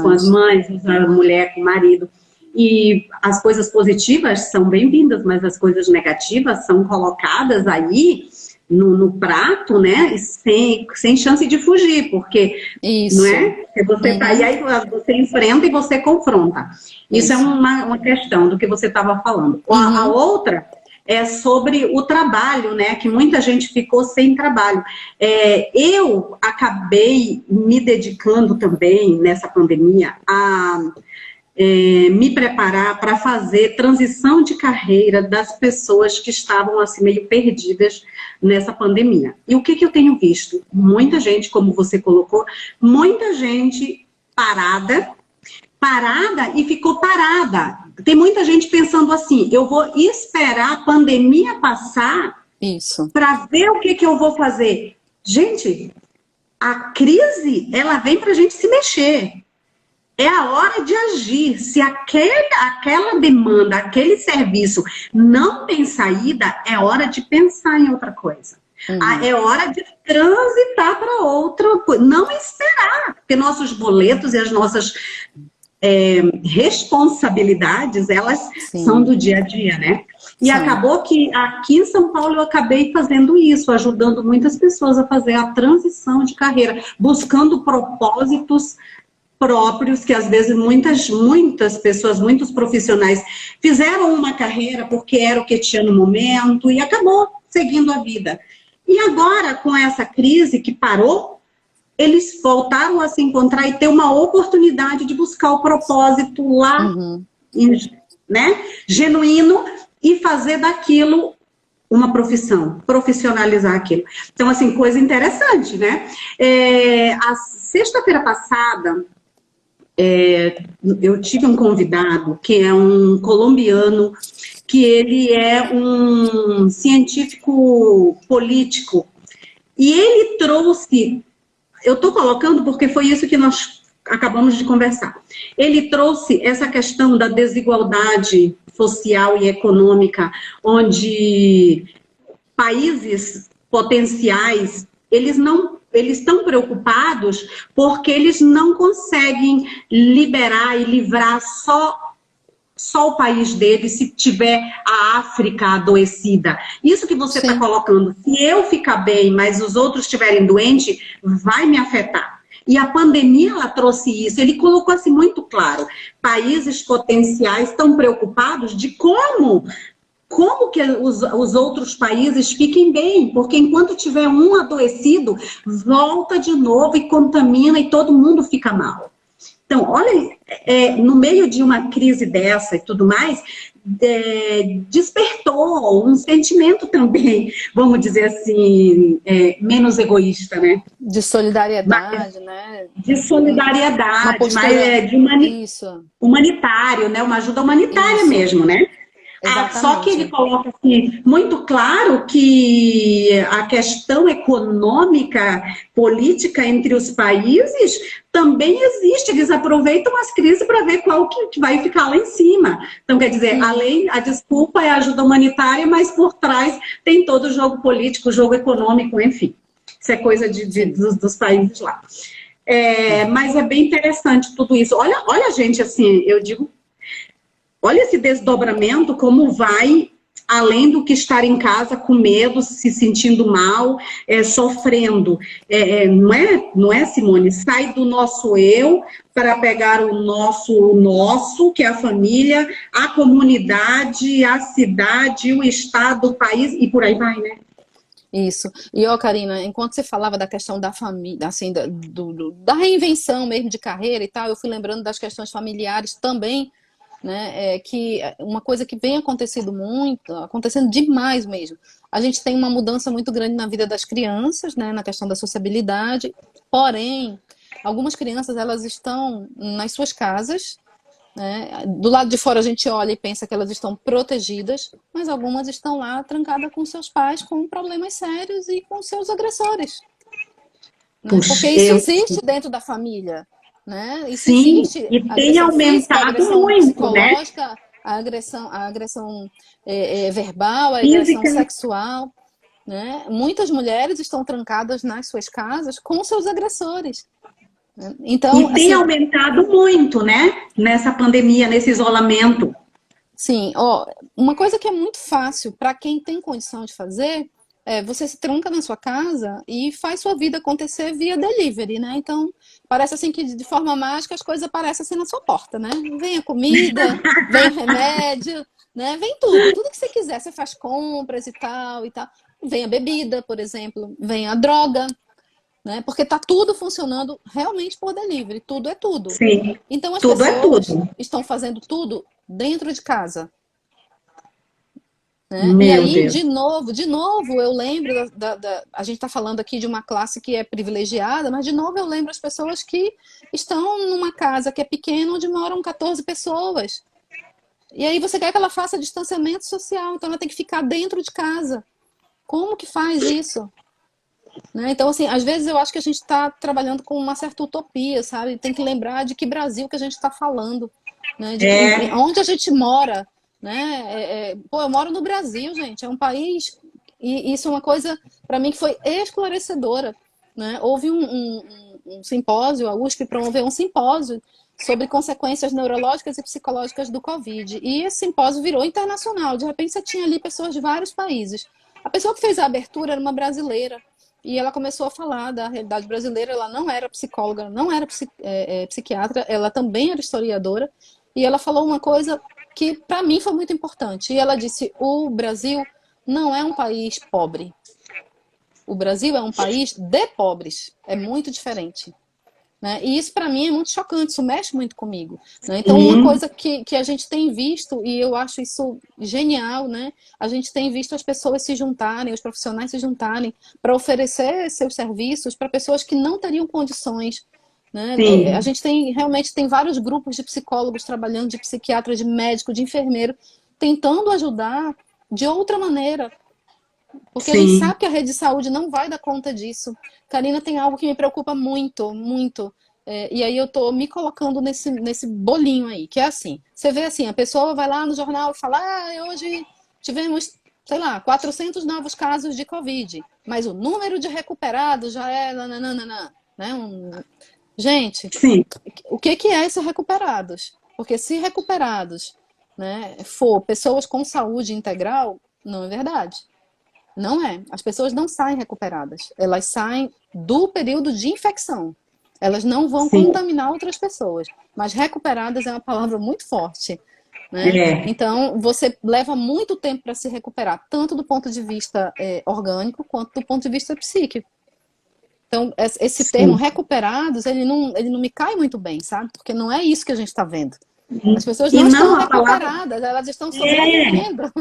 Speaker 1: com as mães, a mulher com o marido. E as coisas positivas são bem-vindas, mas as coisas negativas são colocadas aí no prato, né, sem chance de fugir, porque,
Speaker 2: isso.
Speaker 1: Não é? Você tá aí você enfrenta e você confronta. Isso é uma questão do que você estava falando. A outra é sobre o trabalho, né, que muita gente ficou sem trabalho. Eu acabei me dedicando também, nessa pandemia, a me preparar para fazer transição de carreira das pessoas que estavam assim meio perdidas nessa pandemia. E o que eu tenho visto? Muita gente, como você colocou, muita gente parada e ficou parada. Tem muita gente pensando assim, eu vou esperar a pandemia passar para ver o que eu vou fazer. Gente, a crise, ela vem para a gente se mexer. É a hora de agir. Se aquela demanda, aquele serviço não tem saída, é hora de pensar em outra coisa. É hora de transitar para outra coisa. Não esperar, porque nossos boletos e as nossas responsabilidades, elas são do dia a dia, né? E acabou que aqui em São Paulo eu acabei fazendo isso, ajudando muitas pessoas a fazer a transição de carreira, buscando propósitos próprios, que às vezes muitas pessoas, muitos profissionais fizeram uma carreira porque era o que tinha no momento e acabou seguindo a vida. E agora, com essa crise que parou, eles voltaram a se encontrar e ter uma oportunidade de buscar o propósito lá, né, genuíno, e fazer daquilo uma profissão, profissionalizar aquilo. Então, assim, coisa interessante, né? A sexta-feira passada, eu tive um convidado que é um colombiano, que ele é um científico político, e ele trouxe, eu estou colocando porque foi isso que nós acabamos de conversar, ele trouxe essa questão da desigualdade social e econômica, onde países potenciais, eles estão preocupados porque eles não conseguem liberar e livrar só o país deles se tiver a África adoecida. Isso que você está colocando, se eu ficar bem, mas os outros estiverem doentes, vai me afetar. E a pandemia, ela trouxe isso. Ele colocou assim muito claro. Países potenciais estão preocupados de como que os outros países fiquem bem, porque enquanto tiver um adoecido, volta de novo e contamina e todo mundo fica mal. Então, olha, no meio de uma crise dessa e tudo mais, despertou um sentimento também, vamos dizer assim, menos egoísta, né?
Speaker 2: De solidariedade, né?
Speaker 1: De solidariedade,
Speaker 2: Uma postura...
Speaker 1: mas
Speaker 2: Isso.
Speaker 1: humanitário, né? Uma ajuda humanitária
Speaker 2: Isso.
Speaker 1: mesmo, né? Só que ele
Speaker 2: Exatamente.
Speaker 1: coloca assim, muito claro que a questão econômica, política entre os países também existe. Eles aproveitam as crises para ver qual que vai ficar lá em cima. Então, quer dizer, além, a desculpa é a ajuda humanitária, mas por trás tem todo o jogo político, o jogo econômico, enfim. Isso é coisa dos países lá. Mas é bem interessante tudo isso. Olha, gente, assim, eu digo, olha esse desdobramento, como vai, além do que estar em casa com medo, se sentindo mal, sofrendo. Não é, Simone? Sai do nosso eu para pegar o nosso, que é a família, a comunidade, a cidade, o estado, o país, e por aí vai, né?
Speaker 2: Isso. E, ó, Karina, enquanto você falava da questão da família, assim, da reinvenção mesmo de carreira e tal, eu fui lembrando das questões familiares também, né? Que uma coisa que vem acontecendo demais mesmo. A gente tem uma mudança muito grande na vida das crianças, né? Na questão da sociabilidade. Porém, algumas crianças, elas estão nas suas casas, né? Do lado de fora a gente olha e pensa que elas estão protegidas, mas algumas estão lá trancadas com seus pais com problemas sérios e com seus agressores. Né?
Speaker 1: Puxa,
Speaker 2: porque isso existe dentro da família. Né? Isso
Speaker 1: sim,
Speaker 2: existe.
Speaker 1: e tem
Speaker 2: Agressão física,
Speaker 1: aumentado
Speaker 2: agressão
Speaker 1: muito, né?
Speaker 2: psicológica, a agressão verbal, a agressão
Speaker 1: Física.
Speaker 2: sexual. Né? Muitas mulheres estão trancadas nas suas casas com seus agressores. Então,
Speaker 1: E tem
Speaker 2: assim,
Speaker 1: aumentado muito, né? Nessa pandemia, nesse isolamento.
Speaker 2: sim, ó, uma coisa que é muito fácil para quem tem condição de fazer você se tranca na sua casa e faz sua vida acontecer via delivery, né? Então, parece assim que de forma mágica as coisas aparecem assim na sua porta, né? Vem a comida, vem o remédio, né? Vem tudo que você quiser, você faz compras e tal e tal. Vem a bebida, por exemplo, vem a droga, né? Porque tá tudo funcionando realmente por delivery, tudo é tudo.
Speaker 1: Sim,
Speaker 2: Então as
Speaker 1: tudo é
Speaker 2: pessoas
Speaker 1: tudo.
Speaker 2: estão fazendo tudo dentro de casa. Né? E
Speaker 1: Meu
Speaker 2: aí,
Speaker 1: Deus.
Speaker 2: de novo, eu lembro a gente está falando aqui de uma classe que é privilegiada, mas de novo eu lembro as pessoas que estão numa casa que é pequena, onde moram 14 pessoas. E aí você quer que ela faça distanciamento social, então ela tem que ficar dentro de casa. Como que faz isso? Né? Então, assim, às vezes eu acho que a gente está trabalhando com uma certa utopia, sabe? Tem que lembrar de que Brasil que a gente está falando, né? Onde a gente mora, né? Pô, eu moro no Brasil, gente, é um país, e isso é uma coisa, para mim, que foi esclarecedora, né? Houve um simpósio, a USP promoveu um simpósio sobre consequências neurológicas e psicológicas do Covid, e esse simpósio virou internacional, de repente você tinha ali pessoas de vários países. A pessoa que fez a abertura era uma brasileira, e ela começou a falar da realidade brasileira. Ela não era psicóloga, não era psiquiatra, ela também era historiadora. E ela falou uma coisa que para mim foi muito importante. E ela disse: o Brasil não é um país pobre. O Brasil é um país de pobres. É muito diferente. Né? E isso para mim é muito chocante, isso mexe muito comigo. Né? Então, uma coisa que a gente tem visto, e eu acho isso genial, né? A gente tem visto as pessoas se juntarem, os profissionais se juntarem para oferecer seus serviços para pessoas que não teriam condições. Né? A gente realmente tem vários grupos de psicólogos trabalhando, de psiquiatra, de médico, de enfermeiro, tentando ajudar de outra maneira. Porque a gente sabe que a rede de saúde não vai dar conta disso. Karina, tem algo que me preocupa muito, muito. E aí eu tô me colocando nesse bolinho aí, que é assim. Você vê assim, a pessoa vai lá no jornal e fala: hoje tivemos, sei lá, 400 novos casos de Covid, mas o número de recuperados já é... Nananana, né? Gente, o que é esses recuperados? Porque se recuperados, né, for pessoas com saúde integral, não é verdade. Não é. As pessoas não saem recuperadas. Elas saem do período de infecção. Elas não vão contaminar outras pessoas. Mas recuperadas é uma palavra muito forte. Né? Então, você leva muito tempo para se recuperar, tanto do ponto de vista orgânico, quanto do ponto de vista psíquico. Então, esse termo recuperados, ele não me cai muito bem, sabe? Porque não é isso que a gente está vendo. As pessoas
Speaker 1: E
Speaker 2: não estão
Speaker 1: não a palavra.
Speaker 2: recuperadas, elas estão
Speaker 1: É,
Speaker 2: sobrevivendo.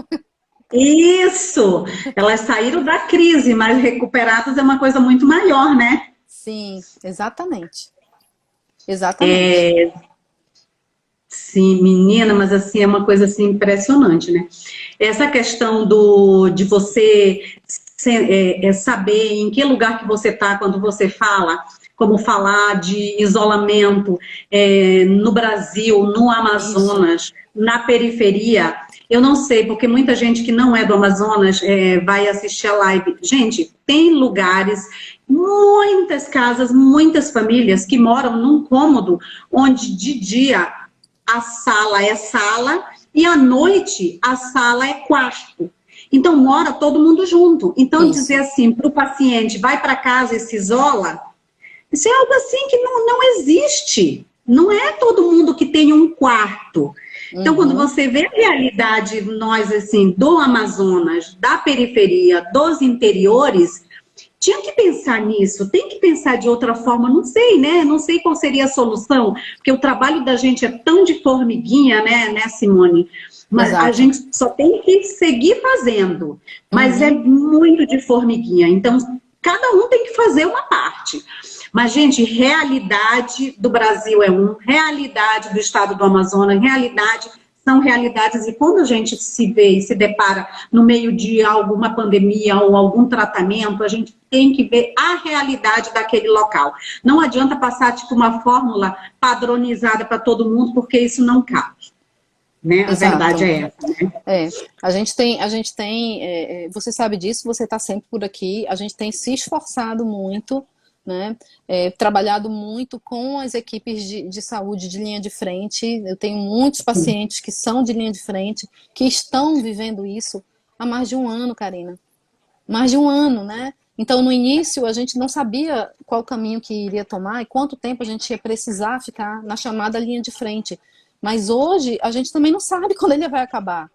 Speaker 1: isso! Elas saíram da crise, mas recuperadas é uma coisa muito maior, né?
Speaker 2: Sim, exatamente. Exatamente.
Speaker 1: Sim, menina, mas assim, é uma coisa assim impressionante, né? Essa questão de você saber em que lugar que você está quando você fala, como falar de isolamento no Brasil, no
Speaker 2: Isso.
Speaker 1: Amazonas, na periferia, eu não sei, porque muita gente que não é do Amazonas vai assistir a live. Gente, tem lugares, muitas casas, muitas famílias que moram num cômodo onde de dia a sala é sala e à noite a sala é quarto. Então mora todo mundo junto. Então dizer
Speaker 2: Isso.
Speaker 1: assim para o paciente, vai para casa e se isola, isso é algo assim que não existe. Não é todo mundo que tem um quarto. Então, quando
Speaker 2: Uhum.
Speaker 1: você vê a realidade, nós assim, do Amazonas, da periferia, dos interiores, tinha que pensar nisso, tem que pensar de outra forma, não sei, né? Não sei qual seria a solução, porque o trabalho da gente é tão de formiguinha, né, Simone? Mas a
Speaker 2: Exato.
Speaker 1: gente só tem que seguir fazendo, mas é
Speaker 2: Uhum.
Speaker 1: muito de formiguinha. Então, cada um tem que fazer uma parte. Mas, gente, realidade do Brasil é realidade do estado do Amazonas, realidade são realidades, e quando a gente se vê e se depara no meio de alguma pandemia ou algum tratamento, a gente tem que ver a realidade daquele local. Não adianta passar tipo uma fórmula padronizada para todo mundo, porque isso não cabe, né? A verdade
Speaker 2: Exato.
Speaker 1: é essa, né?
Speaker 2: É, você sabe disso, você está sempre por aqui, a gente tem se esforçado muito, né, trabalhado muito com as equipes de saúde de linha de frente, eu tenho muitos pacientes que são de linha de frente, que estão vivendo isso há mais de um ano, Karina, mais de um ano, né? Então, no início, a gente não sabia qual caminho que iria tomar e quanto tempo a gente ia precisar ficar na chamada linha de frente. Mas hoje, a gente também não sabe quando ele vai acabar.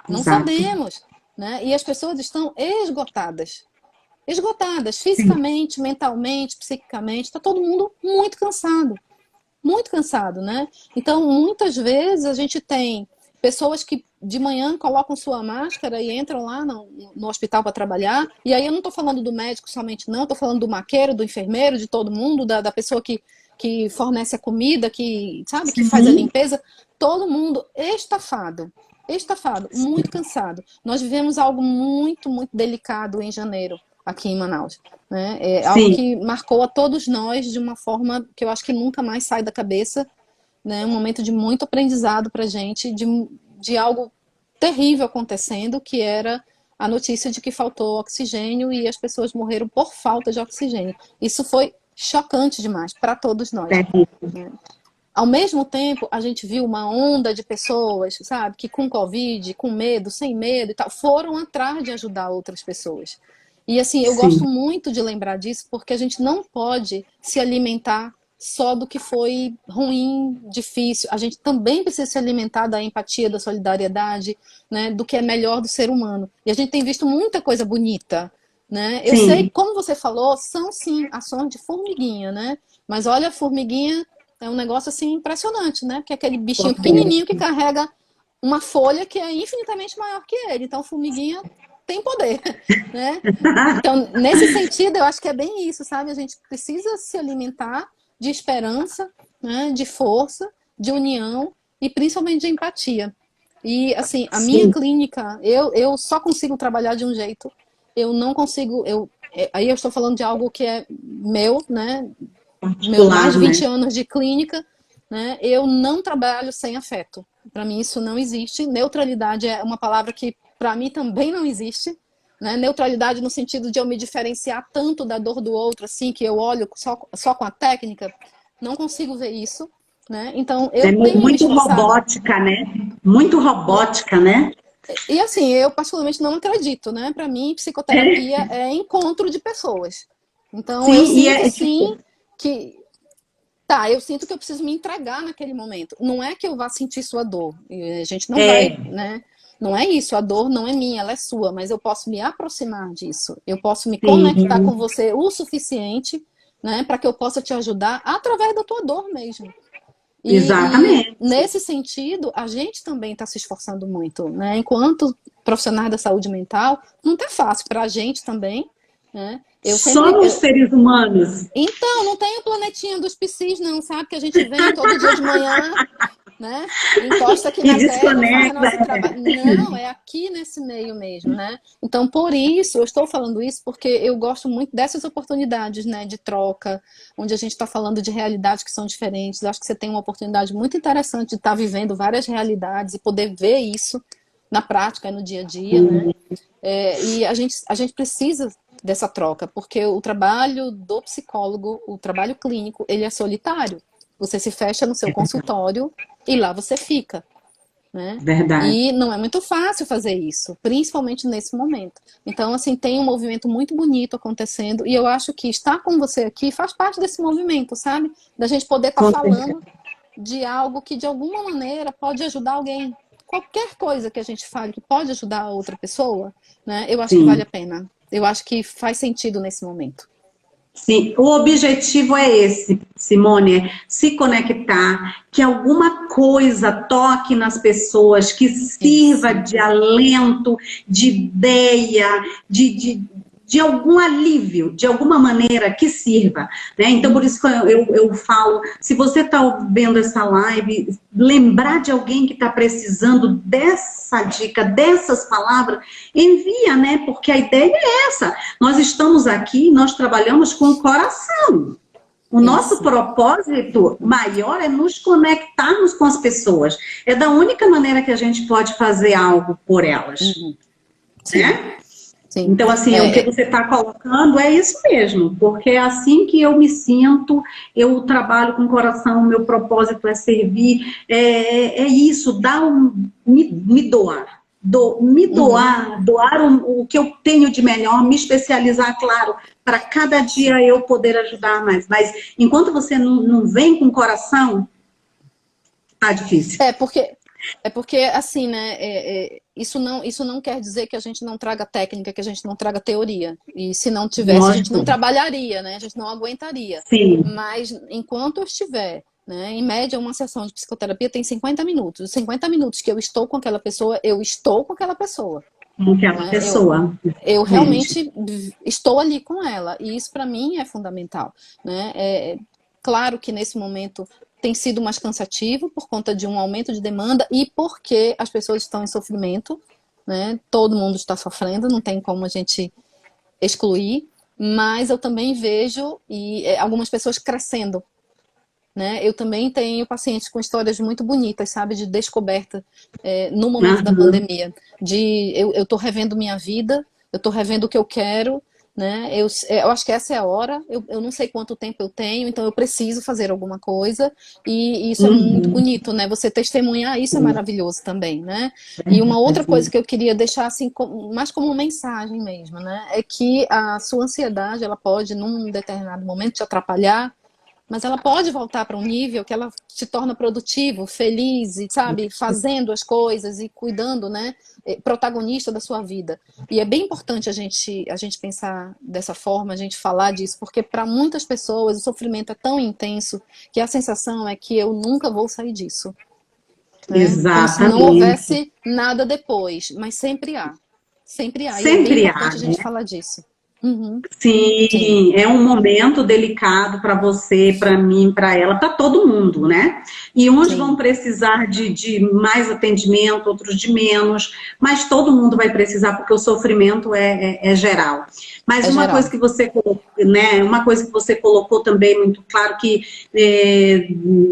Speaker 2: Não
Speaker 1: Exato.
Speaker 2: sabemos, né? E as pessoas estão esgotadas. Esgotadas,
Speaker 1: Sim,
Speaker 2: fisicamente, mentalmente, psiquicamente. Está todo mundo muito cansado, né? Então, muitas vezes a gente tem pessoas que de manhã colocam sua máscara e entram lá no hospital para trabalhar. E aí eu não estou falando do médico somente, não. Estou falando do maqueiro, do enfermeiro, de todo mundo, da pessoa que fornece a comida, que sabe, que faz a
Speaker 1: sim,
Speaker 2: limpeza. Todo mundo estafado. Estafado, muito cansado. Nós vivemos algo muito, muito delicado em janeiro, aqui em Manaus. Né? É algo
Speaker 1: sim,
Speaker 2: que marcou a todos nós de uma forma que eu acho que nunca mais sai da cabeça, né? Um momento de muito aprendizado para a gente, de algo terrível acontecendo, que era a notícia de que faltou oxigênio e as pessoas morreram por falta de oxigênio. Isso foi chocante demais para todos nós.
Speaker 1: terrível.
Speaker 2: Né? Ao mesmo tempo, a gente viu uma onda de pessoas, sabe, que com Covid, com medo, sem medo e tal, foram atrás de ajudar outras pessoas. E assim, eu gosto
Speaker 1: Sim,
Speaker 2: muito de lembrar disso, porque a gente não pode se alimentar só do que foi ruim, difícil. A gente também precisa se alimentar da empatia, da solidariedade, né, do que é melhor do ser humano. E a gente tem visto muita coisa bonita, né? Eu sei,
Speaker 1: sim,
Speaker 2: como você falou, são sim ações de formiguinha, né? Mas olha, a formiguinha é um negócio assim impressionante, né? Que é aquele bichinho pequenininho que carrega uma folha que é infinitamente maior que ele. Então, formiguinha tem poder, né? Então, nesse sentido, eu acho que é bem isso, sabe? A gente precisa se alimentar de esperança, né? De força, de união e principalmente de empatia. E, assim, a minha
Speaker 1: sim,
Speaker 2: clínica, eu só consigo trabalhar de um jeito. Eu não consigo, aí eu estou falando de algo que é meu, né? Meus mais
Speaker 1: particular,
Speaker 2: de
Speaker 1: né?
Speaker 2: 20 anos de clínica, né? Eu não trabalho sem afeto. Para mim isso não existe. Neutralidade é uma palavra que para mim também não existe. Né? Neutralidade no sentido de eu me diferenciar tanto da dor do outro, assim, que eu olho só com a técnica, não consigo ver isso. Né? Então
Speaker 1: É
Speaker 2: eu tenho me
Speaker 1: muito
Speaker 2: esforçado.
Speaker 1: robótica, né? Muito robótica, né?
Speaker 2: E assim, eu particularmente não acredito. Né? Para mim, psicoterapia é encontro de pessoas. Então eu
Speaker 1: Sim, e
Speaker 2: sinto
Speaker 1: é
Speaker 2: sim
Speaker 1: tipo,
Speaker 2: que tá, eu sinto que eu preciso me entregar naquele momento. Não é que eu vá sentir sua dor. E a gente não vai,
Speaker 1: é,
Speaker 2: né? Não é isso. A dor não é minha, ela é sua. Mas eu posso me aproximar disso. Eu posso me conectar com
Speaker 1: sim,
Speaker 2: você o suficiente, né, para que eu possa te ajudar através da tua dor mesmo.
Speaker 1: Exatamente.
Speaker 2: Nesse sentido, a gente também está se esforçando muito, né? Enquanto profissionais da saúde mental, não tá fácil para a gente também, né?
Speaker 1: Somos seres humanos.
Speaker 2: Então, não tem o planetinha dos psis, não, sabe? Que a gente vem todo dia de manhã, né? Encosta aqui
Speaker 1: E
Speaker 2: na terra, faz
Speaker 1: desconecta.
Speaker 2: nosso trabalho. Não, é aqui nesse meio mesmo, né? Então, por isso, eu estou falando isso porque eu gosto muito dessas oportunidades, né? De troca, onde a gente está falando de realidades que são diferentes. Eu acho que você tem uma oportunidade muito interessante de estar vivendo várias realidades e poder ver isso na prática, no dia a dia, né? E a gente precisa dessa troca, porque o trabalho do psicólogo, o trabalho clínico, ele é solitário. Você se fecha no seu consultório e lá você fica, né?
Speaker 1: Verdade.
Speaker 2: E não é muito fácil fazer isso, principalmente nesse momento. Então, assim, tem um movimento muito bonito acontecendo e eu acho que estar com você aqui faz parte desse movimento, sabe? Da gente poder estar falando de algo que, de alguma maneira, pode ajudar alguém. Qualquer coisa que a gente fale que pode ajudar a outra pessoa, né? Eu acho que vale a pena. Eu acho que faz sentido nesse momento.
Speaker 1: Sim, o objetivo é esse, Simone, é se conectar, que alguma coisa toque nas pessoas, que sirva de alento, de ideia, de algum alívio, de alguma maneira que sirva, né? Então, por isso que eu falo, se você está vendo essa live, lembrar de alguém que está precisando dessa dica, dessas palavras, envia, né? Porque a ideia é essa. Nós estamos aqui, nós trabalhamos com o coração. O nosso propósito maior é nos conectarmos com as pessoas. É da única maneira que a gente pode fazer algo por elas. Né? Sim. Então, assim, o que você está colocando é isso mesmo, porque é assim que eu me sinto, eu trabalho com o coração, o meu propósito é servir, é isso, me doar. Doar o que eu tenho de melhor, me especializar, claro, para cada dia eu poder ajudar mais. Mas enquanto você não vem com o coração, tá difícil.
Speaker 2: É porque assim, né, isso não quer dizer que a gente não traga técnica, que a gente não traga teoria. E se não tivesse, a gente não trabalharia, né? A gente não aguentaria.
Speaker 1: Sim.
Speaker 2: Mas enquanto eu estiver, né, em média, uma sessão de psicoterapia tem 50 minutos. Os 50 minutos que eu estou com aquela pessoa, eu estou com aquela pessoa.
Speaker 1: Com aquela pessoa.
Speaker 2: Eu realmente estou ali com ela. E isso, para mim, é fundamental. Né? Claro que nesse momento tem sido mais cansativo por conta de um aumento de demanda e porque as pessoas estão em sofrimento, né? Todo mundo está sofrendo, não tem como a gente excluir, mas eu também vejo algumas pessoas crescendo, né? Eu também tenho pacientes com histórias muito bonitas, sabe, de descoberta no momento da pandemia, eu tô revendo minha vida, eu tô revendo o que eu quero, né? Eu acho que essa é a hora, eu não sei quanto tempo eu tenho, então eu preciso fazer alguma coisa, e isso é muito bonito, né? Você testemunhar isso é maravilhoso também, né? E uma outra coisa que eu queria deixar assim, mais como mensagem mesmo, né? É que a sua ansiedade, ela pode, num determinado momento, te atrapalhar, mas ela pode voltar para um nível que ela se torna produtivo, feliz, sabe, fazendo as coisas e cuidando, né, protagonista da sua vida. E é bem importante a gente pensar dessa forma, a gente falar disso, porque para muitas pessoas o sofrimento é tão intenso que a sensação é que eu nunca vou sair disso. Né?
Speaker 1: Exatamente.
Speaker 2: Como se não houvesse nada depois, mas sempre há. Sempre há. E é bem importante a gente falar disso.
Speaker 1: Sim, é um momento delicado para você, para mim, para ela, para todo mundo, né? E uns vão precisar de mais atendimento, outros de menos, mas todo mundo vai precisar porque o sofrimento é geral. Mas uma coisa que você colocou, né? Uma coisa que você colocou também muito claro que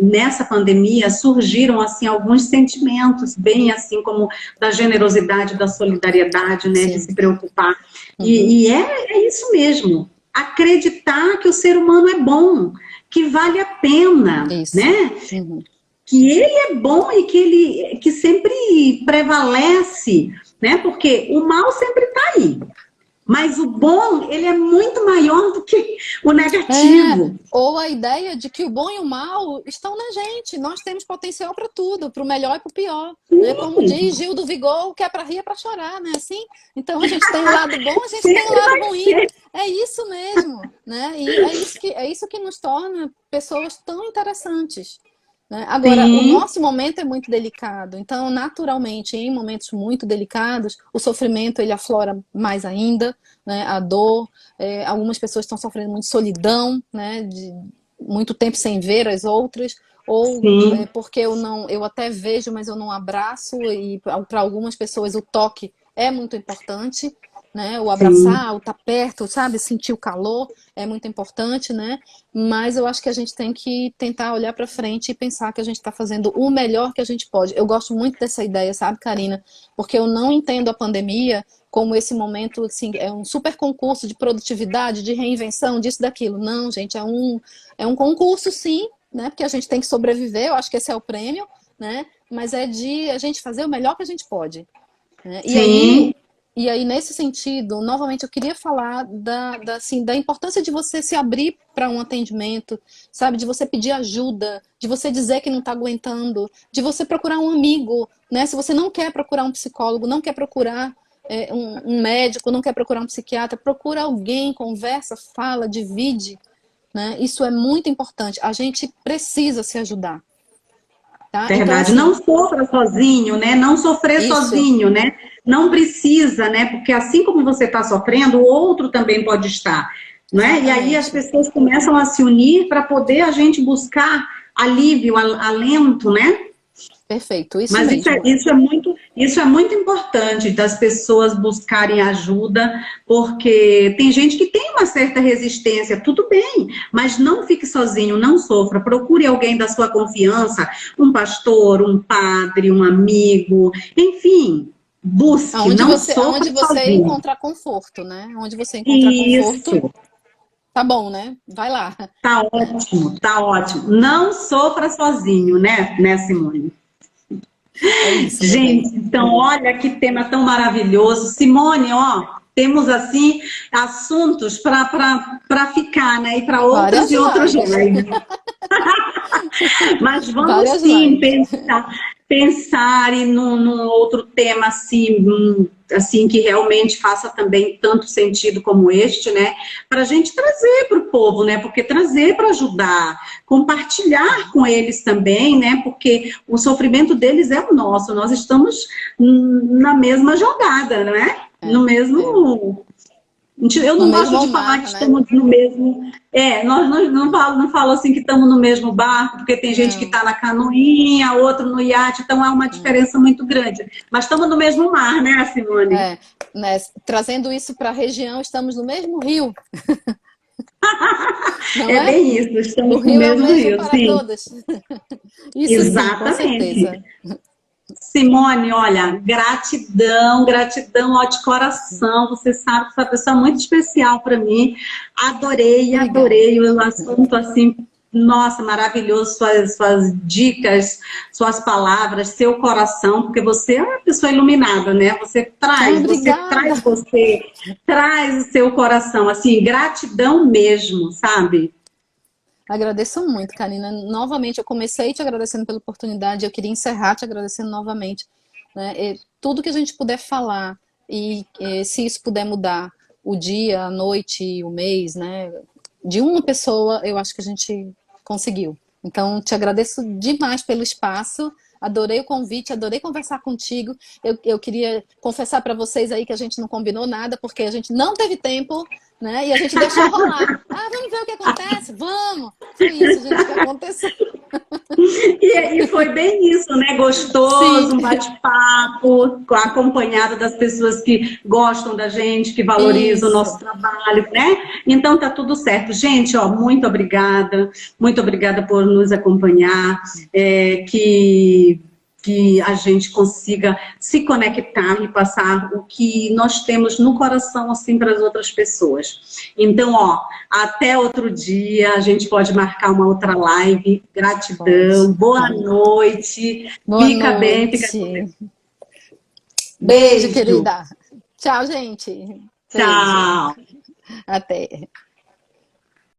Speaker 1: nessa pandemia surgiram assim alguns sentimentos, bem assim como da generosidade, da solidariedade, né? De se preocupar. E é isso mesmo. Acreditar que o ser humano é bom, que vale a pena, né? Que ele é bom e que sempre prevalece, né? Porque o mal sempre está aí. Mas o bom, ele é muito maior do que o negativo.
Speaker 2: Ou a ideia de que o bom e o mal estão na gente. Nós temos potencial para tudo, para o melhor e para o pior. Né? Como diz Gil do Vigor, o que é para rir é para chorar, né? Assim? Então a gente tem o lado bom, a gente tem o lado ruim. É isso mesmo. Né? E é isso que nos torna pessoas tão interessantes. né? Agora, o
Speaker 1: Sim,
Speaker 2: nosso momento é muito delicado, então, naturalmente, em momentos muito delicados, o sofrimento ele aflora mais ainda, né? A dor, algumas pessoas estão sofrendo muito solidão, né? De muito tempo sem ver as outras, ou
Speaker 1: sim,
Speaker 2: porque eu até vejo, mas eu não abraço, e para algumas pessoas o toque é muito importante, né? O
Speaker 1: sim,
Speaker 2: abraçar, o estar perto, sabe? Sentir o calor é muito importante, né? Mas eu acho que a gente tem que tentar olhar para frente e pensar que a gente está fazendo o melhor que a gente pode. Eu gosto muito dessa ideia, sabe, Karina? Porque eu não entendo a pandemia como esse momento, assim, é um super concurso de produtividade, de reinvenção, disso, daquilo. Não, gente, é um concurso, sim, né? Porque a gente tem que sobreviver, eu acho que esse é o prêmio, né? Mas é de a gente fazer o melhor que a gente pode, né?
Speaker 1: sim.
Speaker 2: E aí, nesse sentido, novamente, eu queria falar assim, da importância de você se abrir para um atendimento, sabe? De você pedir ajuda, de você dizer que não está aguentando, de você procurar um amigo, né? Se você não quer procurar um psicólogo, não quer procurar um médico, não quer procurar um psiquiatra, procura alguém, conversa, fala, divide, né? Isso é muito importante. A gente precisa se ajudar, tá? Então,
Speaker 1: Verdade.
Speaker 2: assim,
Speaker 1: Não sofra sozinho, né? Não sofrer
Speaker 2: isso,
Speaker 1: sozinho, né? Não precisa, né? Porque assim como você está sofrendo, o outro também pode estar, né? E aí as
Speaker 2: exatamente.
Speaker 1: pessoas começam a se unir para poder a gente buscar alívio, alento, né?
Speaker 2: Perfeito, isso
Speaker 1: Mas
Speaker 2: mesmo.
Speaker 1: isso é muito importante das pessoas buscarem ajuda, porque tem gente que tem uma certa resistência, tudo bem, mas não fique sozinho, não sofra. Procure alguém da sua confiança, um pastor, um padre, um amigo, enfim, busque, não sofra
Speaker 2: Aonde você
Speaker 1: sozinho.
Speaker 2: encontrar conforto, né? Onde você encontrar conforto,
Speaker 1: Isso,
Speaker 2: tá bom, né? Vai lá.
Speaker 1: tá ótimo, tá ótimo. Não sofra sozinho, né, Simone?
Speaker 2: É isso, meu bem.
Speaker 1: Gente, então olha que tema tão maravilhoso. Simone, ó, temos assim assuntos para ficar, né? E para outras
Speaker 2: Várias
Speaker 1: e outras
Speaker 2: lives.
Speaker 1: lives. Mas vamos
Speaker 2: Várias
Speaker 1: sim
Speaker 2: lives.
Speaker 1: pensar em num outro tema assim, assim que realmente faça também tanto sentido como este, né? Para a gente trazer para o povo, né? Porque trazer para ajudar, compartilhar com eles também, né? Porque o sofrimento deles é o nosso. Nós estamos na mesma jogada, né?
Speaker 2: É,
Speaker 1: No
Speaker 2: é.
Speaker 1: mesmo eu
Speaker 2: No
Speaker 1: não gosto
Speaker 2: mesmo
Speaker 1: de falar que
Speaker 2: mar, né?
Speaker 1: estamos no mesmo. Nós não falo assim que estamos no mesmo barco, porque tem gente que
Speaker 2: Não.
Speaker 1: está na canoinha, outro no iate, então é uma diferença muito grande. Mas estamos no mesmo mar, né, Simone?
Speaker 2: É, né? Trazendo isso para a região, estamos no mesmo rio, não
Speaker 1: É
Speaker 2: é?
Speaker 1: bem isso,
Speaker 2: O
Speaker 1: estamos no
Speaker 2: rio é o
Speaker 1: mesmo
Speaker 2: mesmo
Speaker 1: rio,
Speaker 2: para
Speaker 1: sim,
Speaker 2: todas. Isso sim, com
Speaker 1: exatamente.
Speaker 2: certeza.
Speaker 1: Simone, olha, gratidão, gratidão, ó, de coração. Você sabe que você é uma pessoa muito especial para mim. Adorei,
Speaker 2: Obrigada.
Speaker 1: adorei o assunto assim. Nossa, maravilhoso, suas dicas, suas palavras, seu coração, porque você é uma pessoa iluminada, né?
Speaker 2: Ah,
Speaker 1: Você
Speaker 2: obrigada.
Speaker 1: traz você, traz o seu coração, assim, gratidão mesmo, sabe?
Speaker 2: Agradeço muito, Karina. Novamente, eu comecei te agradecendo pela oportunidade, eu queria encerrar te agradecendo novamente, né? Tudo que a gente puder falar se isso puder mudar o dia, a noite, o mês, né? De uma pessoa, eu acho que a gente conseguiu. Então, te agradeço demais pelo espaço. Adorei o convite, adorei conversar contigo. Eu queria confessar para vocês aí que a gente não combinou nada, porque a gente não teve tempo, né? E a gente deixou rolar. Ah, vamos ver o que acontece? Vamos! Foi isso, gente, que aconteceu.
Speaker 1: E foi bem isso, né?
Speaker 2: Sim,
Speaker 1: Gostoso, um bate-papo, acompanhado das pessoas que gostam da gente, que valorizam o nosso
Speaker 2: isso.
Speaker 1: trabalho, né? Então tá tudo certo. Gente, ó, muito obrigada por nos acompanhar, que a gente consiga se conectar e passar o que nós temos no coração assim para as outras pessoas. Então, ó, até outro dia, a gente pode marcar uma outra live. Gratidão,
Speaker 2: Pode.
Speaker 1: boa noite,
Speaker 2: Boa
Speaker 1: fica bem, fica com Deus.
Speaker 2: noite. Beijo,
Speaker 1: Beijo,
Speaker 2: querida. Tchau, gente. Beijo.
Speaker 1: tchau.
Speaker 2: Até.